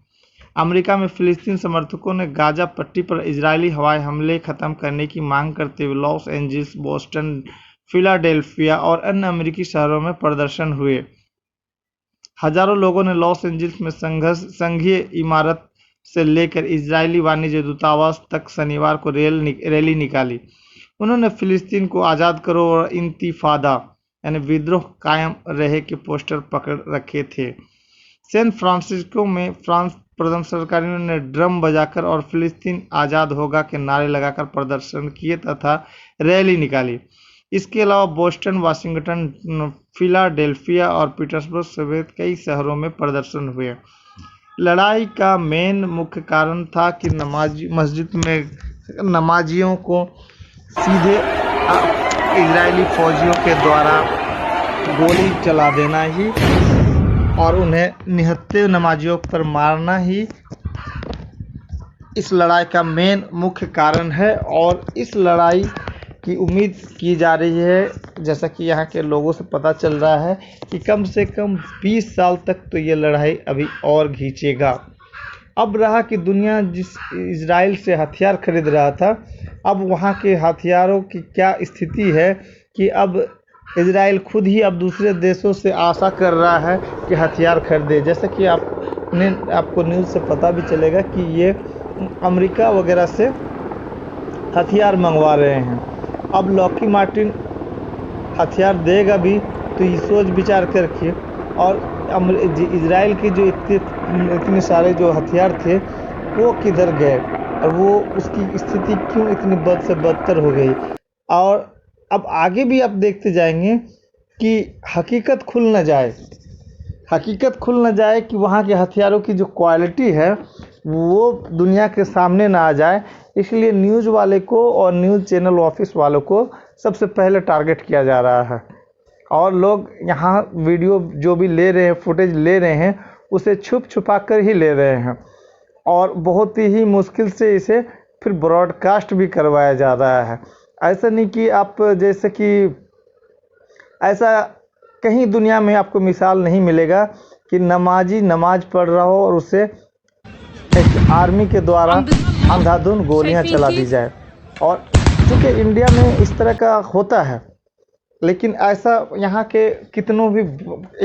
अमेरिका में फिलिस्तीन समर्थकों ने गाजा पट्टी पर इजरायली हवाई हमले खत्म करने की मांग करते हुए लॉस एंजल्स, बोस्टन, फिलाडेल्फिया और अन्य अमेरिकी शहरों में प्रदर्शन हुए। हजारों लोगों ने लॉस एंजल्स में संघीय इमारत से लेकर इजरायली वाणिज्य दूतावास तक शनिवार को रैली निकाली। उन्होंने फिलिस्तीन को आज़ाद करो और इंतिफादा यानी विद्रोह कायम रहे के पोस्टर पकड़ रखे थे। सैन फ्रांसिस्को में प्रदर्शनकारियों ने ड्रम बजाकर और फिलिस्तीन आज़ाद होगा के नारे लगाकर प्रदर्शन किए तथा रैली निकाली। इसके अलावा बोस्टन, वाशिंगटन, फिलाडेल्फिया और पीटर्सबर्ग समेत कई शहरों में प्रदर्शन हुए। लड़ाई का मुख्य कारण था कि मस्जिद में नमाजियों को सीधे इजरायली फौजियों के द्वारा गोली चला देना ही और उन्हें निहत्थे नमाजियों पर मारना ही इस लड़ाई का मुख्य कारण है। और इस लड़ाई की उम्मीद की जा रही है, जैसा कि यहाँ के लोगों से पता चल रहा है, कि कम से कम 20 साल तक तो ये लड़ाई अभी और खींचेगा। अब रहा कि दुनिया जिस इजराइल से हथियार खरीद रहा था, अब वहाँ के हथियारों की क्या स्थिति है कि अब इजराइल खुद ही अब दूसरे देशों से आशा कर रहा है कि हथियार खरीदे। जैसे कि आपको न्यूज़ से पता भी चलेगा कि ये अमेरिका वगैरह से हथियार मंगवा रहे हैं। अब लॉकहीड मार्टिन हथियार देगा भी तो ये सोच विचार करके, और इजराइल के जो इतने सारे जो हथियार थे वो किधर गए और वो उसकी स्थिति क्यों इतनी बद से बदतर हो गई। और अब आगे भी आप देखते जाएंगे कि हकीकत खुल न जाए कि वहाँ के हथियारों की जो क्वालिटी है वो दुनिया के सामने ना आ जाए। इसलिए न्यूज़ वाले को और न्यूज़ चैनल ऑफिस वालों को सबसे पहले टारगेट किया जा रहा है, और लोग यहाँ वीडियो जो भी ले रहे हैं, फुटेज ले रहे हैं, उसे छुपा कर ही ले रहे हैं और बहुत ही मुश्किल से इसे फिर ब्रॉडकास्ट भी करवाया जा रहा है। ऐसा नहीं कि आप जैसे कि ऐसा कहीं दुनिया में आपको मिसाल नहीं मिलेगा कि नमाजी नमाज पढ़ रहा हो और उसे एक आर्मी के द्वारा अंधाधुंध गोलियां चला दी जाए। और चूँकि इंडिया में इस तरह का होता है, लेकिन ऐसा यहाँ के कितनों भी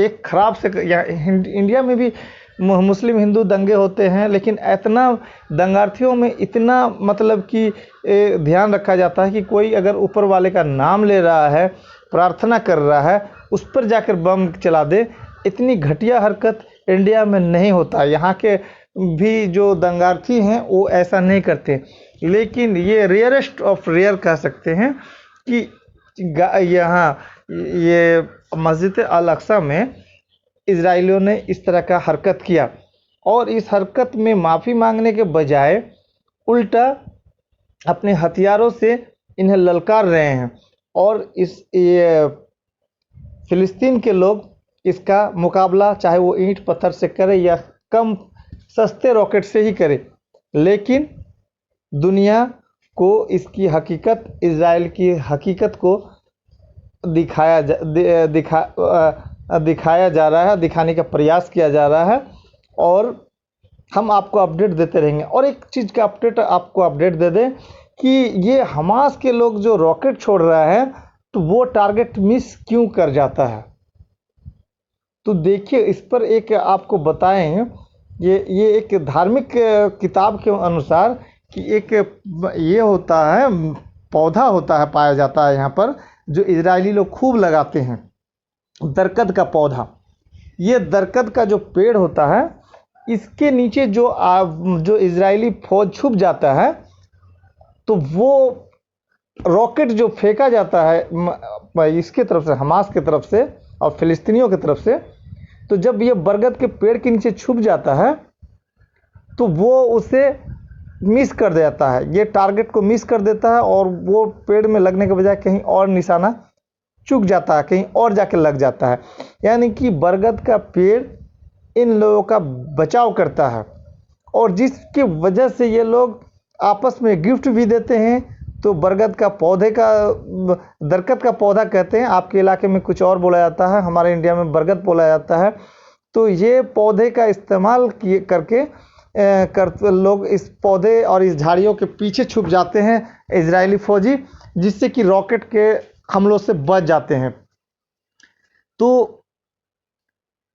एक ख़राब से इंडिया में भी मुस्लिम हिंदू दंगे होते हैं, लेकिन इतना दंगार्थियों में इतना मतलब कि ध्यान रखा जाता है कि कोई अगर ऊपर वाले का नाम ले रहा है, प्रार्थना कर रहा है, उस पर जाकर बम चला दे। इतनी घटिया हरकत इंडिया में नहीं होता। यहाँ के भी जो दंगार्थी हैं वो ऐसा नहीं करते, लेकिन ये रेयरेस्ट ऑफ रेयर कह सकते हैं कि यहाँ ये मस्जिद अल अक्सा में इजराइलियों ने इस तरह का हरकत किया, और इस हरकत में माफ़ी मांगने के बजाय उल्टा अपने हथियारों से इन्हें ललकार रहे हैं और ये फिलिस्तीन के लोग इसका मुकाबला चाहे वो ईंट पत्थर से करे या कम सस्ते रॉकेट से ही करे, लेकिन दुनिया को इसकी हकीकत, इजराइल की हकीकत को दिखाया जा रहा है, दिखाने का प्रयास किया जा रहा है और हम आपको अपडेट देते रहेंगे। और एक चीज़ का अपडेट दे दें कि ये हमास के लोग जो रॉकेट छोड़ रहा है तो वो टारगेट मिस क्यों कर जाता है। तो देखिए, इस पर एक आपको बताएं, ये एक धार्मिक किताब के अनुसार कि एक ये होता है, पौधा होता है, पाया जाता है यहाँ पर, जो इजरायली लोग खूब लगाते हैं, दरकत का पौधा। ये दरकत का जो पेड़ होता है, इसके नीचे जो इजरायली फौज छुप जाता है तो वो रॉकेट जो फेंका जाता है इसके तरफ से, हमास की तरफ से और फिलिस्तीनियों की तरफ से, तो जब ये बरगद के पेड़ के नीचे छुप जाता है तो वो उसे मिस कर देता है, ये टारगेट को मिस कर देता है और वो पेड़ में लगने के बजाय कहीं और निशाना चूक जाता है, कहीं और जाके लग जाता है। यानी कि बरगद का पेड़ इन लोगों का बचाव करता है और जिसकी वजह से ये लोग आपस में गिफ्ट भी देते हैं। तो बरगद का पौधे का, दरकत का पौधा कहते हैं, आपके इलाके में कुछ और बोला जाता है, हमारे इंडिया में बरगद बोला जाता है। तो ये पौधे का इस्तेमाल करके लोग इस पौधे और इस झाड़ियों के पीछे छुप जाते हैं इजरायली फौजी, जिससे कि रॉकेट के हमलों से बच जाते हैं। तो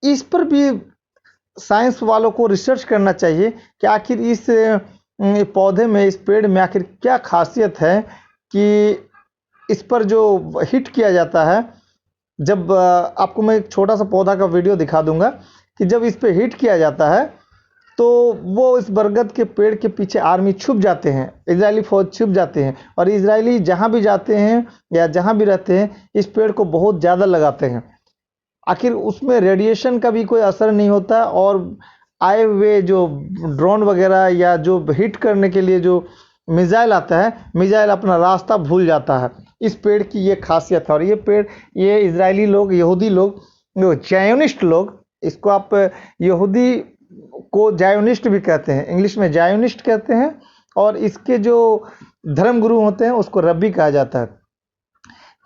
इस पर भी साइंस वालों को रिसर्च करना चाहिए कि आखिर इस पौधे में, इस पेड़ में आखिर क्या खासियत है कि इस पर जो हिट किया जाता है, जब आपको मैं एक छोटा सा पौधा का वीडियो दिखा दूंगा कि जब इस पे हिट किया जाता है तो वो इस बरगद के पेड़ के पीछे आर्मी छुप जाते हैं, इजरायली फौज छुप जाते हैं और इजरायली जहां भी जाते हैं या जहां भी रहते हैं इस पेड़ को बहुत ज़्यादा लगाते हैं। आखिर उसमें रेडिएशन का भी कोई असर नहीं होता और आए हुए जो ड्रोन वगैरह या जो हिट करने के लिए जो मिसाइल आता है, मिसाइल अपना रास्ता भूल जाता है। इस पेड़ की ये खासियत है। और ये पेड़, ये इजरायली लोग, यहूदी लोग, जायोनिस्ट लोग, इसको आप यहूदी को जायोनिस्ट भी कहते हैं, इंग्लिश में जायोनिस्ट कहते हैं, और इसके जो धर्मगुरु होते हैं उसको रब्बी कहा जाता है।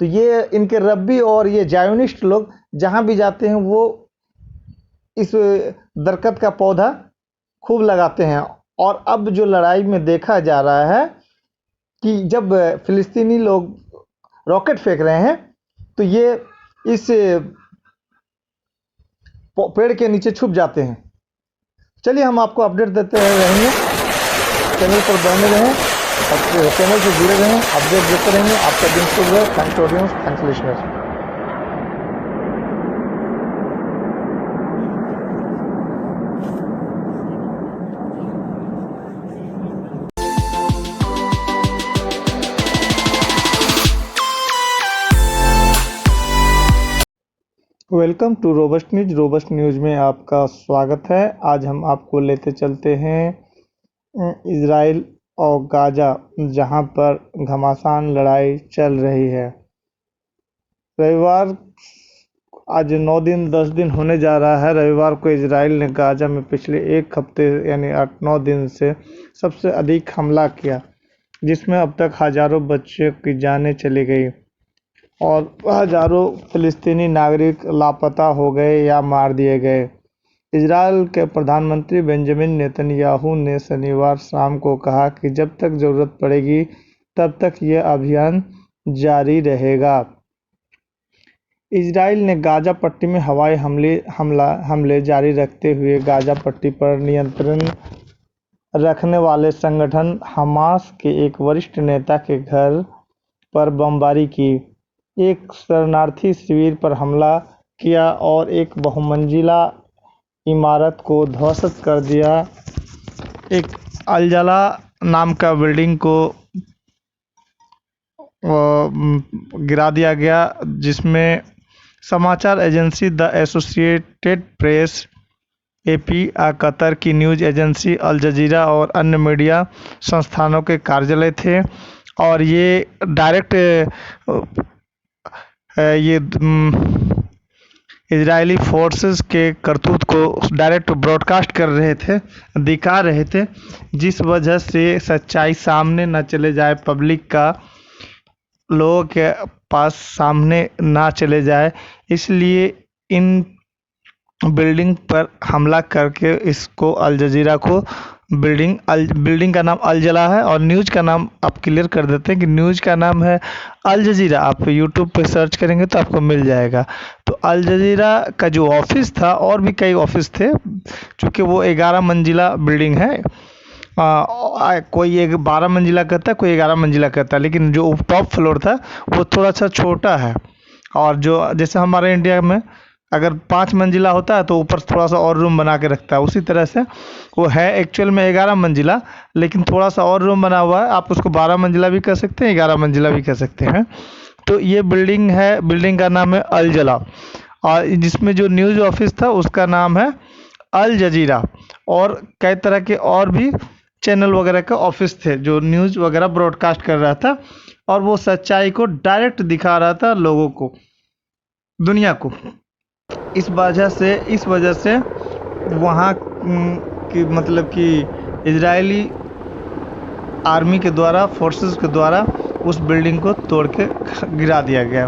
तो ये इनके रब्बी और ये जायोनिस्ट लोग जहाँ भी जाते हैं वो इस दरकत का पौधा खूब लगाते हैं। और अब जो लड़ाई में देखा जा रहा है कि जब फिलिस्तीनी लोग रॉकेट फेंक रहे हैं तो ये इस पेड़ के नीचे छुप जाते हैं। चलिए हम आपको अपडेट देते रहेंगे, चैनल पर बने रहें, चैनल से जुड़े रहें, अपडेट देते रहेंगे। आपका दिन शुभ रहे। Thanks audience, thanks listeners. Welcome to robust news. Robust news में आपका स्वागत है। आज हम आपको लेते चलते हैं इजराइल और गाजा, जहां पर घमासान लड़ाई चल रही है। रविवार, आज 9 दिन 10 दिन होने जा रहा है। रविवार को इजराइल ने गाजा में पिछले एक हफ्ते यानी 8-9 दिन से सबसे अधिक हमला किया, जिसमें अब तक हज़ारों बच्चों की जानें चली गई और हज़ारों फिलिस्तीनी नागरिक लापता हो गए या मार दिए गए। इजराइल के प्रधानमंत्री बेंजामिन नेतन्याहू ने शनिवार शाम को कहा कि जब तक ज़रूरत पड़ेगी तब तक यह अभियान जारी रहेगा। इजराइल ने गाजा पट्टी में हवाई हमले जारी रखते हुए गाजा पट्टी पर नियंत्रण रखने वाले संगठन हमास के एक वरिष्ठ नेता के घर पर बमबारी की, एक शरणार्थी शिविर पर हमला किया और एक बहुमंजिला इमारत को ध्वस्त कर दिया। एक अलजला नाम का बिल्डिंग को गिरा दिया गया, जिसमें समाचार agency the associated press, AP, Qatar की न्यूज़ एजेंसी अल जजीरा और अन्य मीडिया संस्थानों के कार्यालय थे और ये डायरेक्ट ये इजरायली फोर्सेस के करतूत को डायरेक्ट ब्रॉडकास्ट कर रहे थे, दिखा रहे थे, जिस वजह से सच्चाई सामने न चले जाए, पब्लिक का लोगों के पास सामने ना चले जाए, इसलिए इन बिल्डिंग पर हमला करके इसको अल जजीरा को बिल्डिंग का नाम अल जला है और न्यूज़ का नाम आप क्लियर कर देते हैं कि न्यूज़ का नाम है अल जजीरा। आप यूट्यूब पे सर्च करेंगे तो आपको मिल जाएगा। तो अल जजीरा का जो ऑफिस था, और भी कई ऑफिस थे, चूँकि वो 11 मंजिला बिल्डिंग है, कोई एक 12 मंजिला कहता है, कोई 11 मंजिला कहता है, लेकिन जो टॉप फ्लोर था वो थोड़ा सा छोटा है। और जो जैसे हमारे इंडिया में अगर 5 मंजिला होता है तो ऊपर थोड़ा सा और रूम बना के रखता है, उसी तरह से वो है एक्चुअल में 11 मंजिला, लेकिन थोड़ा सा और रूम बना हुआ है। आप उसको 12 मंजिला भी कह सकते हैं, 11 मंजिला भी कह सकते हैं। तो ये बिल्डिंग है, बिल्डिंग का नाम है अल जला, और जिसमें जो न्यूज़ ऑफिस था उसका नाम है अल जजीरा, और कई तरह के और भी चैनल वगैरह का ऑफिस थे जो न्यूज़ वगैरह ब्रॉडकास्ट कर रहा था, और वो सच्चाई को डायरेक्ट दिखा रहा था लोगों को, दुनिया को। इस वजह से वहाँ की मतलब कि इजरायली आर्मी के द्वारा, फोर्सेस के द्वारा उस बिल्डिंग को तोड़ के गिरा दिया गया।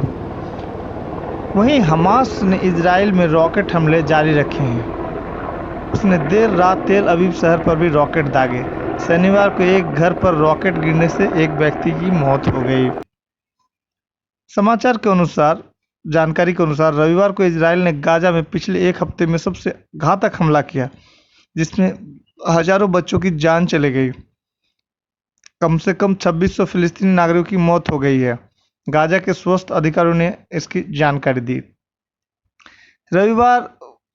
वहीं हमास ने इजराइल में रॉकेट हमले जारी रखे हैं। उसने देर रात तेल अवीव शहर पर भी रॉकेट दागे। शनिवार को एक घर पर रॉकेट गिरने से एक व्यक्ति की मौत हो गई। समाचार के अनुसार, जानकारी के अनुसार, रविवार को इजराइल ने गाजा में पिछले एक हफ्ते में सबसे घातक हमला किया, जिसमें हजारों बच्चों की जान चली गई। कम से कम 2600 फिलिस्तीनी नागरिकों की मौत हो गई है। गाजा के स्वास्थ्य अधिकारियों ने इसकी जानकारी दी। रविवार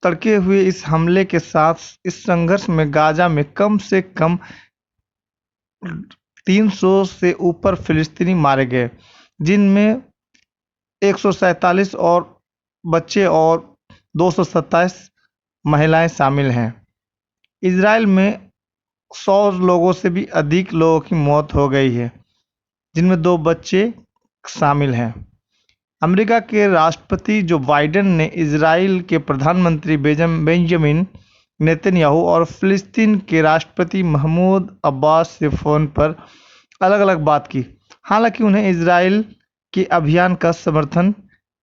तड़के हुए इस हमले के साथ इस संघर्ष में गाजा में कम से कम 300 से ऊपर फिलिस्तीनी मारे गए, जिनमें 147 और बच्चे और 227 महिलाएं शामिल हैं। इजराइल में 100 लोगों से भी अधिक लोगों की मौत हो गई है, जिनमें 2 बच्चे शामिल हैं। अमेरिका के राष्ट्रपति जो बाइडेन ने इजराइल के प्रधानमंत्री बेंजामिन नेतन्याहू और फिलिस्तीन के राष्ट्रपति महमूद अब्बास से फ़ोन पर अलग अलग बात की, हालांकि उन्हें इजराइल के अभियान का समर्थन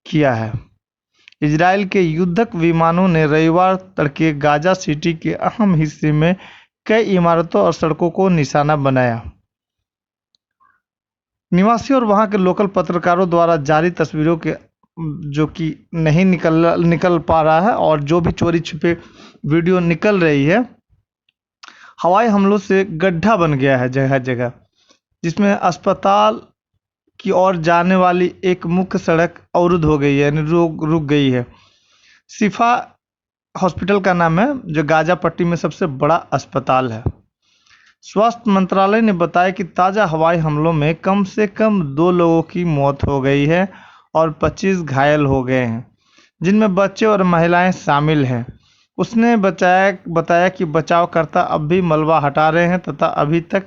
किया है। इजराइल के युद्धक विमानों ने रविवार तड़के गाजा सिटी के अहम हिस्से में कई इमारतों और सड़कों को निशाना बनाया। निवासियों और वहां के लोकल पत्रकारों द्वारा जारी तस्वीरों के जो कि नहीं निकल पा रहा है, और जो भी चोरी छिपे वीडियो निकल रही है, हवाई हमलों से गड्ढा बन गया है जगह जगह, जिसमें अस्पताल की ओर जाने वाली एक मुख्य सड़क अवरुद्ध हो गई है, यानी रुक गई है। शिफा हॉस्पिटल का नाम है, जो गाजा पट्टी में सबसे बड़ा अस्पताल है। स्वास्थ्य मंत्रालय ने बताया कि ताज़ा हवाई हमलों में कम से कम 2 लोगों की मौत हो गई है और 25 घायल हो गए हैं, जिनमें बच्चे और महिलाएं शामिल हैं। उसने बताया कि बचावकर्ता अब भी मलबा हटा रहे हैं तथा अभी तक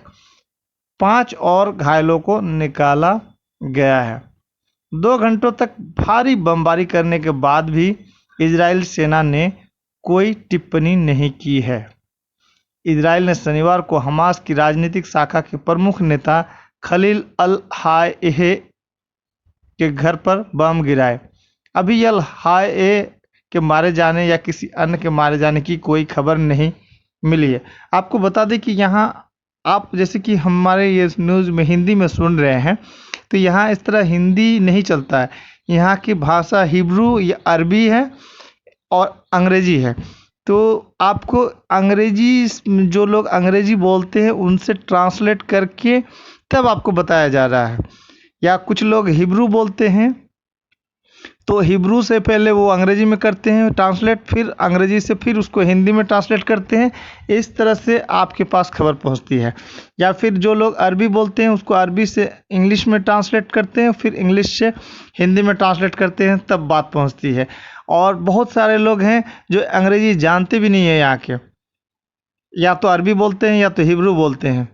5 और घायलों को निकाला गया है। 2 घंटों तक भारी बमबारी करने के बाद भी इजराइल सेना ने कोई टिप्पणी नहीं की है। इजराइल ने शनिवार को हमास की राजनीतिक शाखा के प्रमुख नेता खलील अल-हायह के घर पर बम गिराए। अभी अल-हायह के मारे जाने या किसी अन्य के मारे जाने की कोई खबर नहीं मिली है। आपको बता दें कि यहाँ आप जैसे कि हमारे ये न्यूज़ में हिंदी में सुन रहे हैं, तो यहाँ इस तरह हिंदी नहीं चलता है। यहाँ की भाषा हिब्रू या अरबी है और अंग्रेजी है। तो आपको अंग्रेजी, जो लोग अंग्रेजी बोलते हैं उनसे ट्रांसलेट करके तब आपको बताया जा रहा है, या कुछ लोग हिब्रू बोलते हैं तो हिब्रू से पहले वो अंग्रेजी में करते हैं ट्रांसलेट, फिर अंग्रेजी से फिर उसको हिंदी में ट्रांसलेट करते हैं। इस तरह से आपके पास खबर पहुंचती है। या फिर जो लोग अरबी बोलते हैं उसको अरबी से इंग्लिश में ट्रांसलेट करते हैं, फिर इंग्लिश से हिंदी में ट्रांसलेट करते हैं, तब बात पहुंचती है। और बहुत सारे लोग हैं जो अंग्रेजी जानते भी नहीं है यहाँ के, या तो अरबी बोलते हैं या तो हिब्रू बोलते हैं।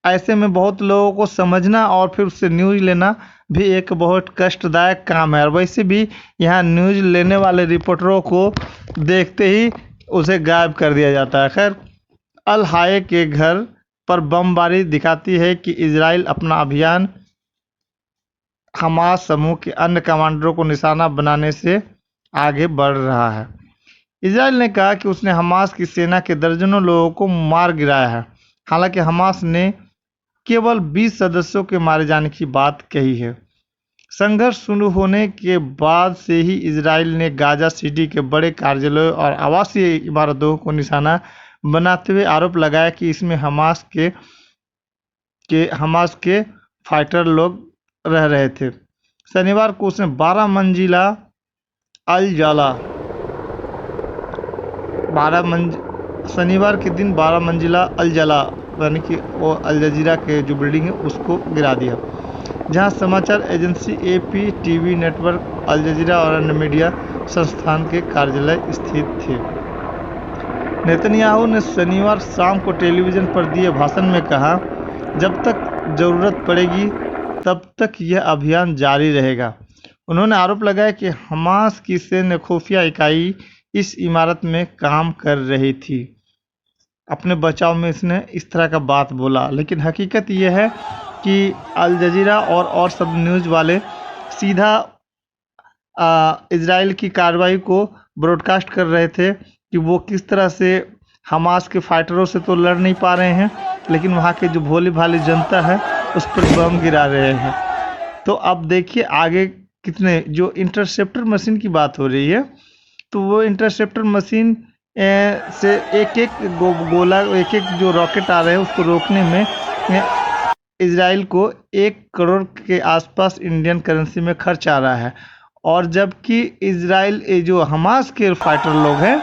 ऐसे में बहुत लोगों को समझना और फिर उससे न्यूज़ लेना भी एक बहुत कष्टदायक काम है। और वैसे भी यहाँ न्यूज़ लेने वाले रिपोर्टरों को देखते ही उसे गायब कर दिया जाता है। खैर, अल हाय के घर पर बमबारी दिखाती है कि इजराइल अपना अभियान हमास समूह के अन्य कमांडरों को निशाना बनाने से आगे बढ़ रहा है। इजराइल ने कहा कि उसने हमास की सेना के दर्जनों लोगों को मार गिराया है। हालांकि हमास ने केवल 20 सदस्यों के मारे जाने की बात कही है। संघर्ष शुरू होने के बाद से ही इजराइल ने गाजा सिटी के बड़े कार्यालयों और आवासीय इमारतों को निशाना बनाते हुए आरोप लगाया कि इसमें हमास के फाइटर लोग रह रहे थे। शनिवार को उसने 12 मंजिला अल जला शनिवार के दिन 12 मंजिला अल जला यानी कि वो अल जजीरा के जो बिल्डिंग है उसको गिरा दिया, जहां समाचार एजेंसी एपी, टीवी नेटवर्क, अल जजीरा और अन्य मीडिया संस्थान के कार्यालय स्थित थे। नेतन्याहू ने शनिवार शाम को टेलीविजन पर दिए भाषण में कहा, जब तक जरूरत पड़ेगी तब तक यह अभियान जारी रहेगा। उन्होंने आरोप लगाया कि हमास की सैन्य खुफिया इकाई इस इमारत में काम कर रही थी। अपने बचाव में इसने इस तरह का बात बोला, लेकिन हकीकत यह है कि अल जजीरा और सब न्यूज़ वाले सीधा इजराइल की कार्रवाई को ब्रॉडकास्ट कर रहे थे कि वो किस तरह से हमास के फाइटरों से तो लड़ नहीं पा रहे हैं, लेकिन वहाँ के जो भोली भाली जनता है उस पर बम गिरा रहे हैं। तो अब देखिए आगे कितने, जो इंटरसेप्टर मशीन की बात हो रही है, तो वो इंटरसेप्टर मशीन से एक एक जो रॉकेट आ रहे हैं उसको रोकने में इजराइल को 1 करोड़ के आसपास इंडियन करेंसी में खर्च आ रहा है। और जबकि इजराइल जो हमास के फाइटर लोग हैं,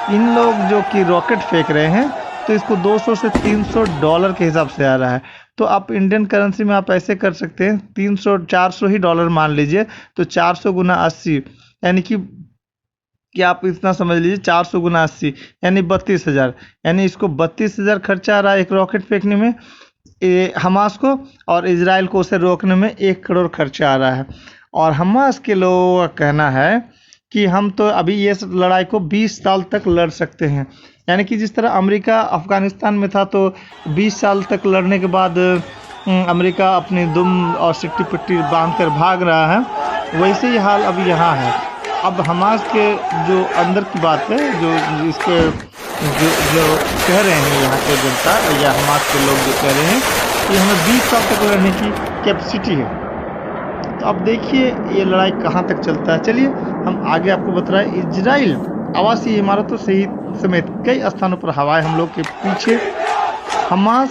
इन लोग जो कि रॉकेट फेंक रहे हैं, तो इसको 200 से 300 डॉलर के हिसाब से आ रहा है। तो आप इंडियन करेंसी में आप ऐसे कर सकते हैं, 300-400 ही डॉलर मान लीजिए, तो 400 गुना 80 यानी कि आप इतना समझ लीजिए 400 गुना 80 यानी 32,000, यानी इसको 32,000 खर्चा आ रहा है एक रॉकेट फेंकने में हमास को, और इजराइल को उसे रोकने में 1 करोड़ खर्चा आ रहा है। और हमास के लोगों का कहना है कि हम तो अभी ये लड़ाई को 20 साल तक लड़ सकते हैं। यानी कि जिस तरह अमेरिका अफगानिस्तान में था तो 20 साल तक लड़ने के बाद अमेरिका अपनी दुम और सिट्टी पिट्टी बांध कर भाग रहा है, वैसे ही हाल अभी यहाँ है। अब हमास के जो अंदर की बात है, जो इसके जो कह रहे हैं यहाँ के जनता या हमास के लोग जो कह रहे हैं कि हमें 20 साल तक लड़ने की कैपेसिटी है। तो अब देखिए ये लड़ाई कहाँ तक चलता है। चलिए हम आगे आपको बता रहे हैं। इजराइल आवासीय इमारतों समेत कई स्थानों पर हवाई हमलों के पीछे हमास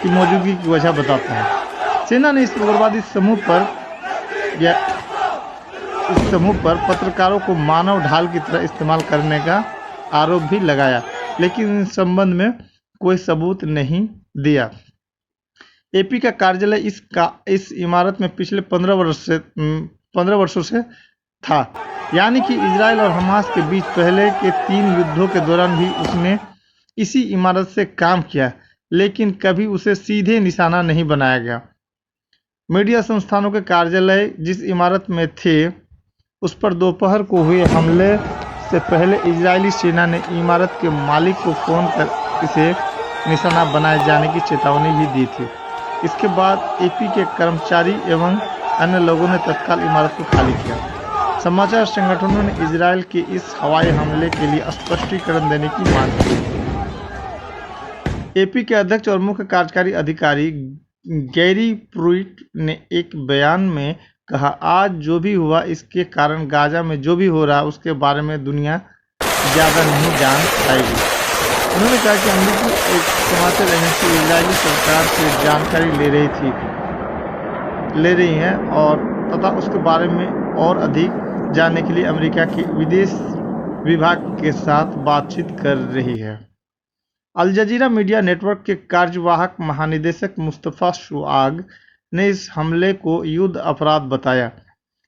की मौजूदगी की वजह बताता है। सेना ने इस उग्रवादी समूह पर पत्रकारों को मानव ढाल की तरह इस्तेमाल करने का आरोप भी लगाया, लेकिन इस संबंध में कोई सबूत नहीं दिया। एपी का कार्यालय इस इमारत में पिछले 15 वर्षों से था, यानी कि इजराइल और हमास के बीच पहले के 3 युद्धों के दौरान भी उसने इसी इमारत से काम किया, लेकिन कभी उसे सीधे निशाना नहीं बनाया गया। मीडिया संस्थानों के कार्यालय जिस इमारत में थे उस पर दोपहर को हुए हमले से पहले इजरायली सेना ने इमारत के मालिक को फोन कर इसे निशाना बनाए जाने की चेतावनी भी दी थी। इसके बाद एपी के कर्मचारी एवं अन्य लोगों ने तत्काल इमारत को खाली किया। समाचार संगठनों ने इजराइल के इस हवाई हमले के लिए स्पष्टीकरण देने की मांग की। एपी के अध्यक्ष और मुख्य कार्यकारी अधिकारी गैरी प्रुइट ने एक बयान में कहा, आज जो भी हुआ इसके कारण गाजा में जो भी हो रहा है उसके बारे में दुनिया ज़्यादा नहीं जान पाएगी। उन्होंने कहा कि अमेरिकी एक समाचार एजेंसी इजरायली सरकार से जानकारी ले रही है और तथा उसके बारे में और अधिक जानने के लिए अमेरिका के विदेश विभाग के साथ बातचीत कर रही है। अल जजीरा मीडिया नेटवर्क के कार्यवाहक महानिदेशक मुस्तफ़ा शुआग ने इस हमले को युद्ध अपराध बताया,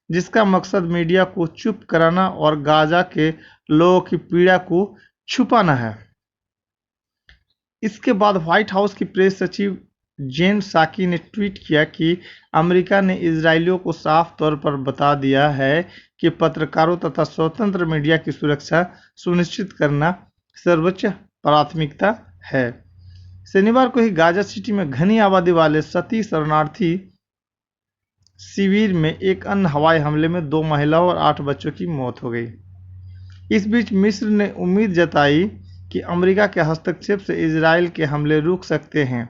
जिसका मकसद मीडिया को चुप कराना और गाजा के लोगों की पीड़ा को छुपाना है। इसके बाद व्हाइट हाउस की प्रेस सचिव जेन साकी ने ट्वीट किया कि अमेरिका ने इजरायलियों को साफ तौर पर बता दिया है कि पत्रकारों तथा स्वतंत्र मीडिया की सुरक्षा सुनिश्चित करना सर्वोच्च प्राथमिकता है। शनिवार को ही गाजा सिटी में घनी आबादी वाले सती शरणार्थी शिविर में एक अन्य हवाई हमले में 2 महिलाओं और 8 बच्चों की मौत हो गई। इस बीच मिस्र ने उम्मीद जताई कि अमेरिका के हस्तक्षेप से इजरायल के हमले रुक सकते हैं।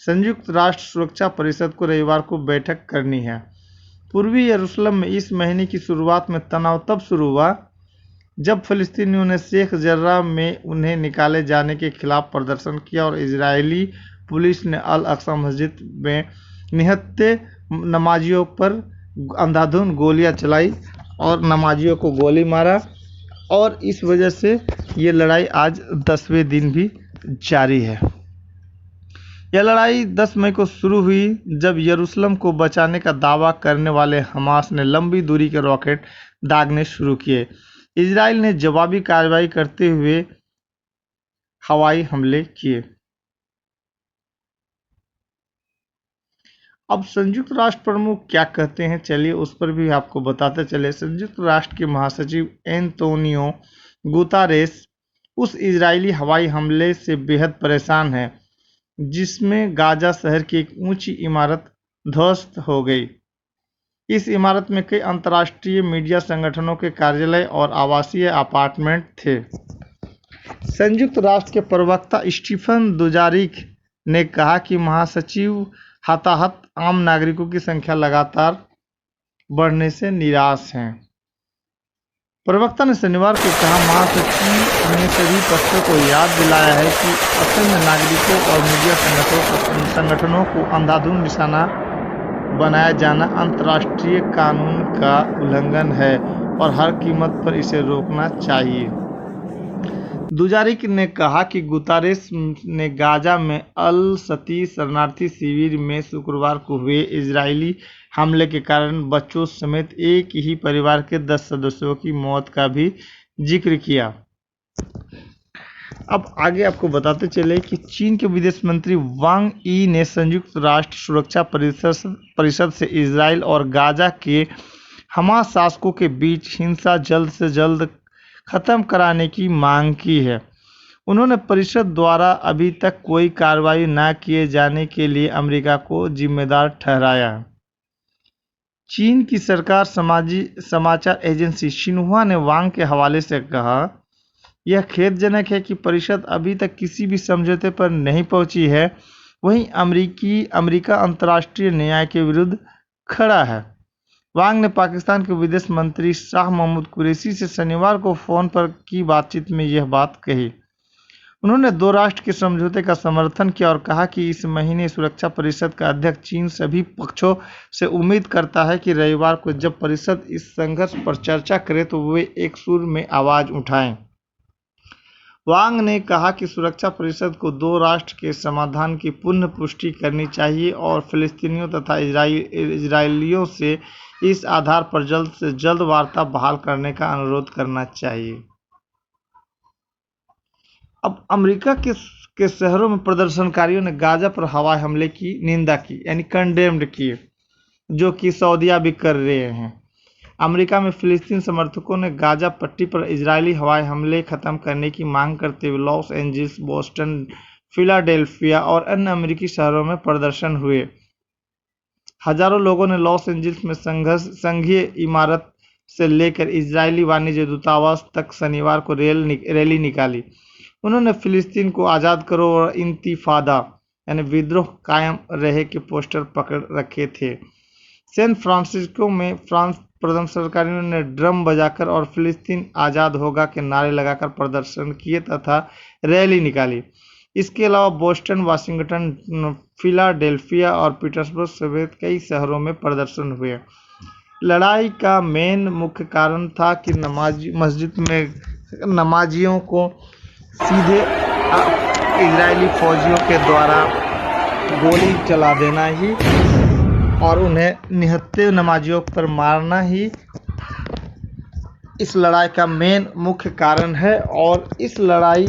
संयुक्त राष्ट्र सुरक्षा परिषद को रविवार को बैठक करनी है। पूर्वी यरूशलेम में इस महीने की शुरुआत में तनाव तब शुरू हुआ जब फिलिस्तीनियों ने शेख जर्राह में उन्हें निकाले जाने के खिलाफ प्रदर्शन किया और इजरायली पुलिस ने अल अक्सा मस्जिद में निहत्थे नमाजियों पर अंधाधुंध गोलियां चलाई और नमाजियों को गोली मारा, और इस वजह से ये लड़ाई आज 10वें दिन भी जारी है। यह लड़ाई 10 मई को शुरू हुई जब यरूशलेम को बचाने का दावा करने वाले हमास ने लंबी दूरी के रॉकेट दागने शुरू किए। इजराइल ने जवाबी कार्रवाई करते हुए हवाई हमले किए। अब संयुक्त राष्ट्र प्रमुख क्या कहते हैं, चलिए उस पर भी आपको बताते चले। संयुक्त राष्ट्र के महासचिव एंटोनियो गुतारेस उस इजरायली हवाई हमले से बेहद परेशान हैं जिसमें गाजा शहर की एक ऊंची इमारत ध्वस्त हो गई। इस इमारत में कई अंतर्राष्ट्रीय मीडिया संगठनों के कार्यालय और आवासीय अपार्टमेंट थे। संयुक्त राष्ट्र के प्रवक्ता स्टीफन दुजारिक ने कहा कि महासचिव हताहत आम नागरिकों की संख्या लगातार बढ़ने से निराश हैं। प्रवक्ता ने शनिवार को कहा, महासचिव ने सभी पक्षों को याद दिलाया है कि असंख्य नागरिकों और मीडिया संगठनों को अंधाधुंध निशाना बनाया जाना अंतर्राष्ट्रीय कानून का उल्लंघन है और हर कीमत पर इसे रोकना चाहिए। दुजारिक ने कहा कि गुतारेस ने गाजा में अल सती शरणार्थी शिविर में शुक्रवार को हुए इजरायली हमले के कारण बच्चों समेत एक ही परिवार के 10 सदस्यों की मौत का भी जिक्र किया। अब आगे आपको बताते चले कि चीन के विदेश मंत्री वांग यी ने संयुक्त राष्ट्र सुरक्षा परिषद से इजरायल और गाजा के हमास शासकों के बीच हिंसा जल्द से जल्द खत्म कराने की मांग की है। उन्होंने परिषद द्वारा अभी तक कोई कार्रवाई न किए जाने के लिए अमेरिका को जिम्मेदार ठहराया। चीन की सरकार समाचार एजेंसी शिन्हुआ ने वांग के हवाले से कहा, यह खेदजनक है कि परिषद अभी तक किसी भी समझौते पर नहीं पहुंची है। वहीं अमेरिका अंतर्राष्ट्रीय न्याय के विरुद्ध खड़ा है। वांग ने पाकिस्तान के विदेश मंत्री शाह महमूद कुरैशी से शनिवार को फोन पर की बातचीत में यह बात कही। उन्होंने 2 राष्ट्र के समझौते का समर्थन किया और कहा कि इस महीने सुरक्षा परिषद का अध्यक्ष चीन सभी पक्षों से उम्मीद करता है कि रविवार को जब परिषद इस संघर्ष पर चर्चा करे तो वे एक सुर में आवाज उठाएं। वांग ने कहा कि सुरक्षा परिषद को 2 राष्ट्र के समाधान की पुनः पुष्टि करनी चाहिए और फिलिस्तीनियों तथा इजरायलियों से इस आधार पर जल्द से जल्द वार्ता बहाल करने का अनुरोध करना चाहिए। अब अमेरिका के शहरों में प्रदर्शनकारियों ने गाजा पर हवाई हमले की निंदा की, यानी कंडेम्ड की, जो कि सऊदीया भी कर रहे हैं। अमेरिका में फिलिस्तीन समर्थकों ने गाजा पट्टी पर इजरायली हवाई हमले खत्म करने की मांग करते हुए लॉस एंजल्स, बोस्टन, फिलाडेल्फिया और अन्य अमेरिकी शहरों में प्रदर्शन हुए। हजारों लोगों ने लॉस एंजल्स में संघीय इमारत से लेकर इजरायली वाणिज्य दूतावास तक शनिवार को रैली निकाली। उन्होंने फिलिस्तीन को आज़ाद करो और इंतिफादा यानी विद्रोह कायम रहे के पोस्टर पकड़ रखे थे। सैन फ्रांसिस्को में प्रदर्शनकारियों ने ड्रम बजाकर और फिलिस्तीन आज़ाद होगा के नारे लगाकर प्रदर्शन किए तथा रैली निकाली। इसके अलावा बोस्टन, वाशिंगटन, फिलाडेल्फिया और पीटर्सबर्ग समेत कई शहरों में प्रदर्शन हुए। लड़ाई का मुख्य कारण था कि मस्जिद में नमाजियों को सीधे इजरायली फौजियों के द्वारा गोली चला देना ही और उन्हें निहत्थे नमाजियों पर मारना ही इस लड़ाई का मुख्य कारण है। और इस लड़ाई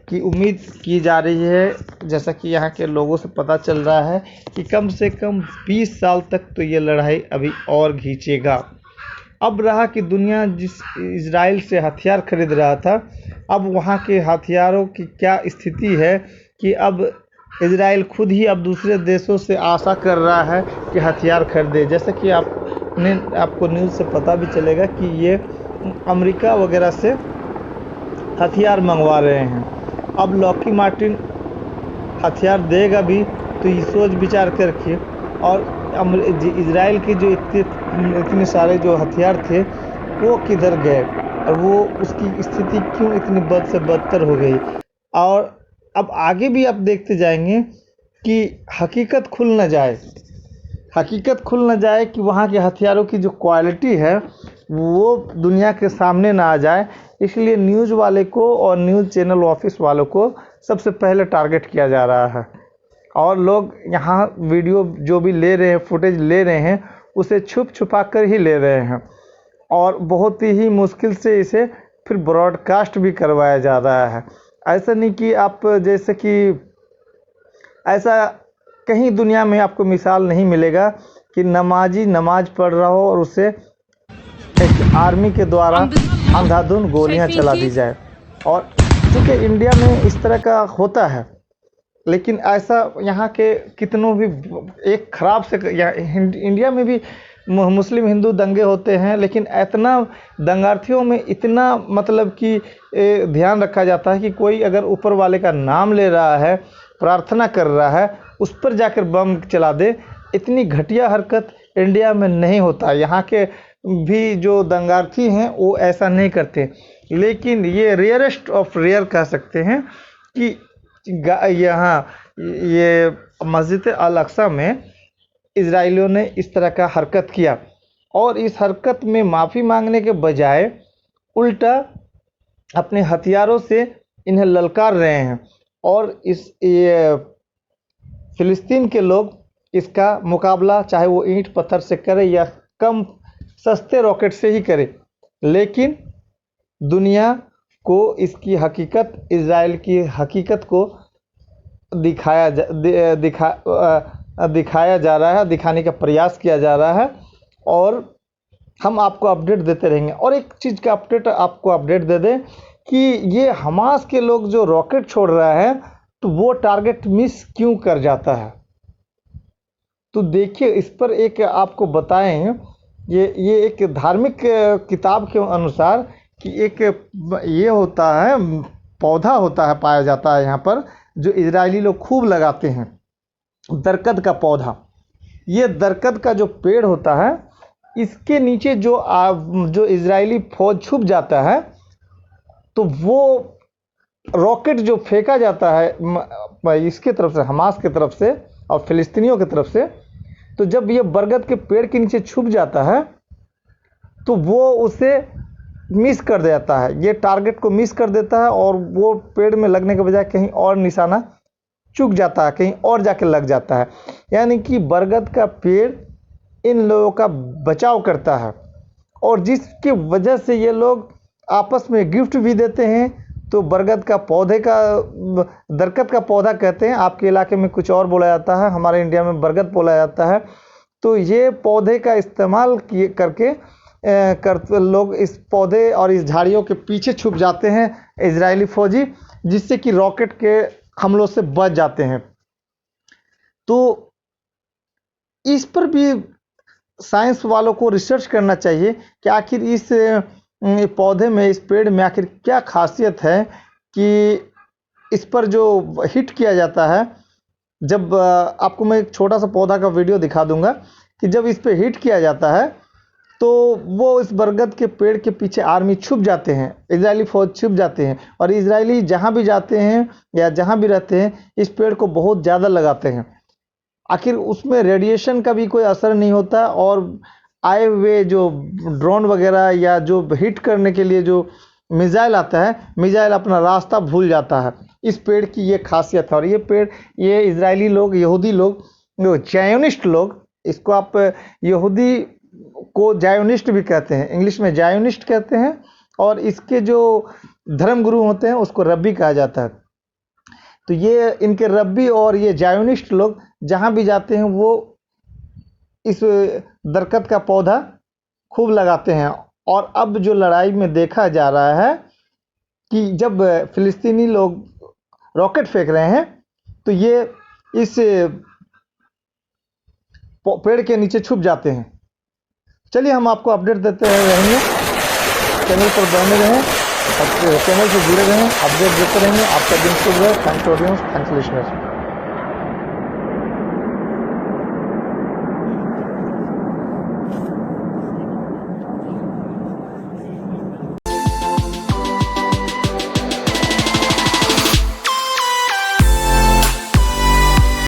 की उम्मीद की जा रही है। जैसा कि यहाँ के लोगों से पता चल रहा है कि कम से कम 20 साल तक तो ये लड़ाई अभी और खींचेगा। अब रहा कि दुनिया जिस इजराइल से हथियार खरीद रहा था, अब वहाँ के हथियारों की क्या स्थिति है कि अब इजराइल खुद ही अब दूसरे देशों से आशा कर रहा है कि हथियार खरीदे। जैसे कि आपको न्यूज़ से पता भी चलेगा कि ये अमेरिका वगैरह से हथियार मंगवा रहे हैं। अब लॉकहीड मार्टिन हथियार देगा भी तो ये सोच विचार करके, और इजराइल के जो इतने सारे जो हथियार थे वो किधर गए और वो उसकी स्थिति क्यों इतनी बद से बदतर हो गई। और अब आगे भी आप देखते जाएंगे कि हकीकत खुल न जाए कि वहाँ के हथियारों की जो क्वालिटी है वो दुनिया के सामने ना आ जाए। इसलिए न्यूज़ वाले को और न्यूज़ चैनल ऑफिस वालों को सबसे पहले टारगेट किया जा रहा है, और लोग यहाँ वीडियो जो भी ले रहे हैं, फुटेज ले रहे हैं, उसे छुपा कर ही ले रहे हैं, और बहुत ही मुश्किल से इसे फिर ब्रॉडकास्ट भी करवाया जा रहा है। ऐसा नहीं कि आप जैसे कि ऐसा कहीं दुनिया में आपको मिसाल नहीं मिलेगा कि नमाजी नमाज पढ़ रहा हो और उसे एक आर्मी के द्वारा अंधाधुंध गोलियां चला दी जाए। और चूँकि इंडिया में इस तरह का होता है, लेकिन ऐसा यहाँ के कितनों भी एक ख़राब से इंडिया में भी मुस्लिम हिंदू दंगे होते हैं, लेकिन इतना दंगार्थियों में इतना मतलब कि ध्यान रखा जाता है कि कोई अगर ऊपर वाले का नाम ले रहा है, प्रार्थना कर रहा है, उस पर जाकर बम चला दे। इतनी घटिया हरकत इंडिया में नहीं होता। यहाँ के भी जो दंगार्थी हैं वो ऐसा नहीं करते, लेकिन ये रेयरेस्ट ऑफ रेयर कह सकते हैं कि यहाँ ये मस्जिद अल अक्सा में इजराइलियों ने इस तरह का हरकत किया, और इस हरकत में माफ़ी मांगने के बजाय उल्टा अपने हथियारों से इन्हें ललकार रहे हैं। और ये फ़िलिस्तीन के लोग इसका मुकाबला चाहे वो ईंट पत्थर से करे या कम सस्ते रॉकेट से ही करे, लेकिन दुनिया को इसकी हकीकत, इजराइल की हकीकत को दिखाया जा रहा है, दिखाने का प्रयास किया जा रहा है, और हम आपको अपडेट देते रहेंगे। और एक चीज़ का आपको अपडेट दे दें कि ये हमास के लोग जो रॉकेट छोड़ रहा है तो वो टारगेट मिस क्यों कर जाता है। तो देखिए, इस पर एक आपको बताएं, ये एक धार्मिक किताब के अनुसार कि एक ये होता है, पौधा होता है, पाया जाता है यहाँ पर, जो इजरायली लोग खूब लगाते हैं, दरकत का पौधा। ये दरकत का जो पेड़ होता है, इसके नीचे जो इजरायली फौज छुप जाता है, तो वो रॉकेट जो फेंका जाता है इसके तरफ से, हमास की तरफ से और फ़िलिस्तीनियों की तरफ से, तो जब ये बरगद के पेड़ के नीचे छुप जाता है तो वो उसे मिस कर देता है, ये टारगेट को मिस कर देता है, और वो पेड़ में लगने के बजाय कहीं और निशाना चूक जाता है, कहीं और जाके लग जाता है। यानी कि बरगद का पेड़ इन लोगों का बचाव करता है, और जिसकी वजह से ये लोग आपस में गिफ्ट भी देते हैं। तो बरगद का पौधे का, दरकत का पौधा कहते हैं, आपके इलाके में कुछ और बोला जाता है, हमारे इंडिया में बरगद बोला जाता है। तो ये पौधे का इस्तेमाल करके लोग इस पौधे और इस झाड़ियों के पीछे छुप जाते हैं इजरायली फौजी, जिससे कि रॉकेट के हमलों से बच जाते हैं। तो इस पर भी साइंस वालों को रिसर्च करना चाहिए कि आखिर इस पौधे में, इस पेड़ में आखिर क्या खासियत है कि इस पर जो हिट किया जाता है, जब आपको मैं एक छोटा सा पौधा का वीडियो दिखा दूंगा कि जब इस पे हिट किया जाता है तो वो इस बरगद के पेड़ के पीछे आर्मी छुप जाते हैं, इजरायली फौज छुप जाते हैं, और इजरायली जहाँ भी जाते हैं या जहाँ भी रहते हैं इस पेड़ को बहुत ज़्यादा लगाते हैं। आखिर उसमें रेडिएशन का भी कोई असर नहीं होता, और आए हुए जो ड्रोन वगैरह या जो हिट करने के लिए जो मिसाइल आता है, मिसाइल अपना रास्ता भूल जाता है। इस पेड़ की ये खासियत है। और ये पेड़, ये इजरायली लोग, यहूदी लोग, जायोनिस्ट लोग, इसको आप यहूदी को जायोनिस्ट भी कहते हैं, इंग्लिश में जायोनिस्ट कहते हैं, और इसके जो धर्मगुरु होते हैं उसको रब्बी कहा जाता है। तो ये इनके रब्बी और ये जायोनिस्ट लोग जहाँ भी जाते हैं वो इस दरख्त का पौधा खूब लगाते हैं। और अब जो लड़ाई में देखा जा रहा है कि जब फिलिस्तीनी लोग रॉकेट फेंक रहे हैं तो ये इस पेड़ के नीचे छुप जाते हैं। चलिए हम आपको अपडेट देते रहेंगे, चैनल पर बने रहें और चैनल से जुड़े रहें, अपडेट देते रहेंगे। आपका दिन शुभ रहे। Thanks for listening.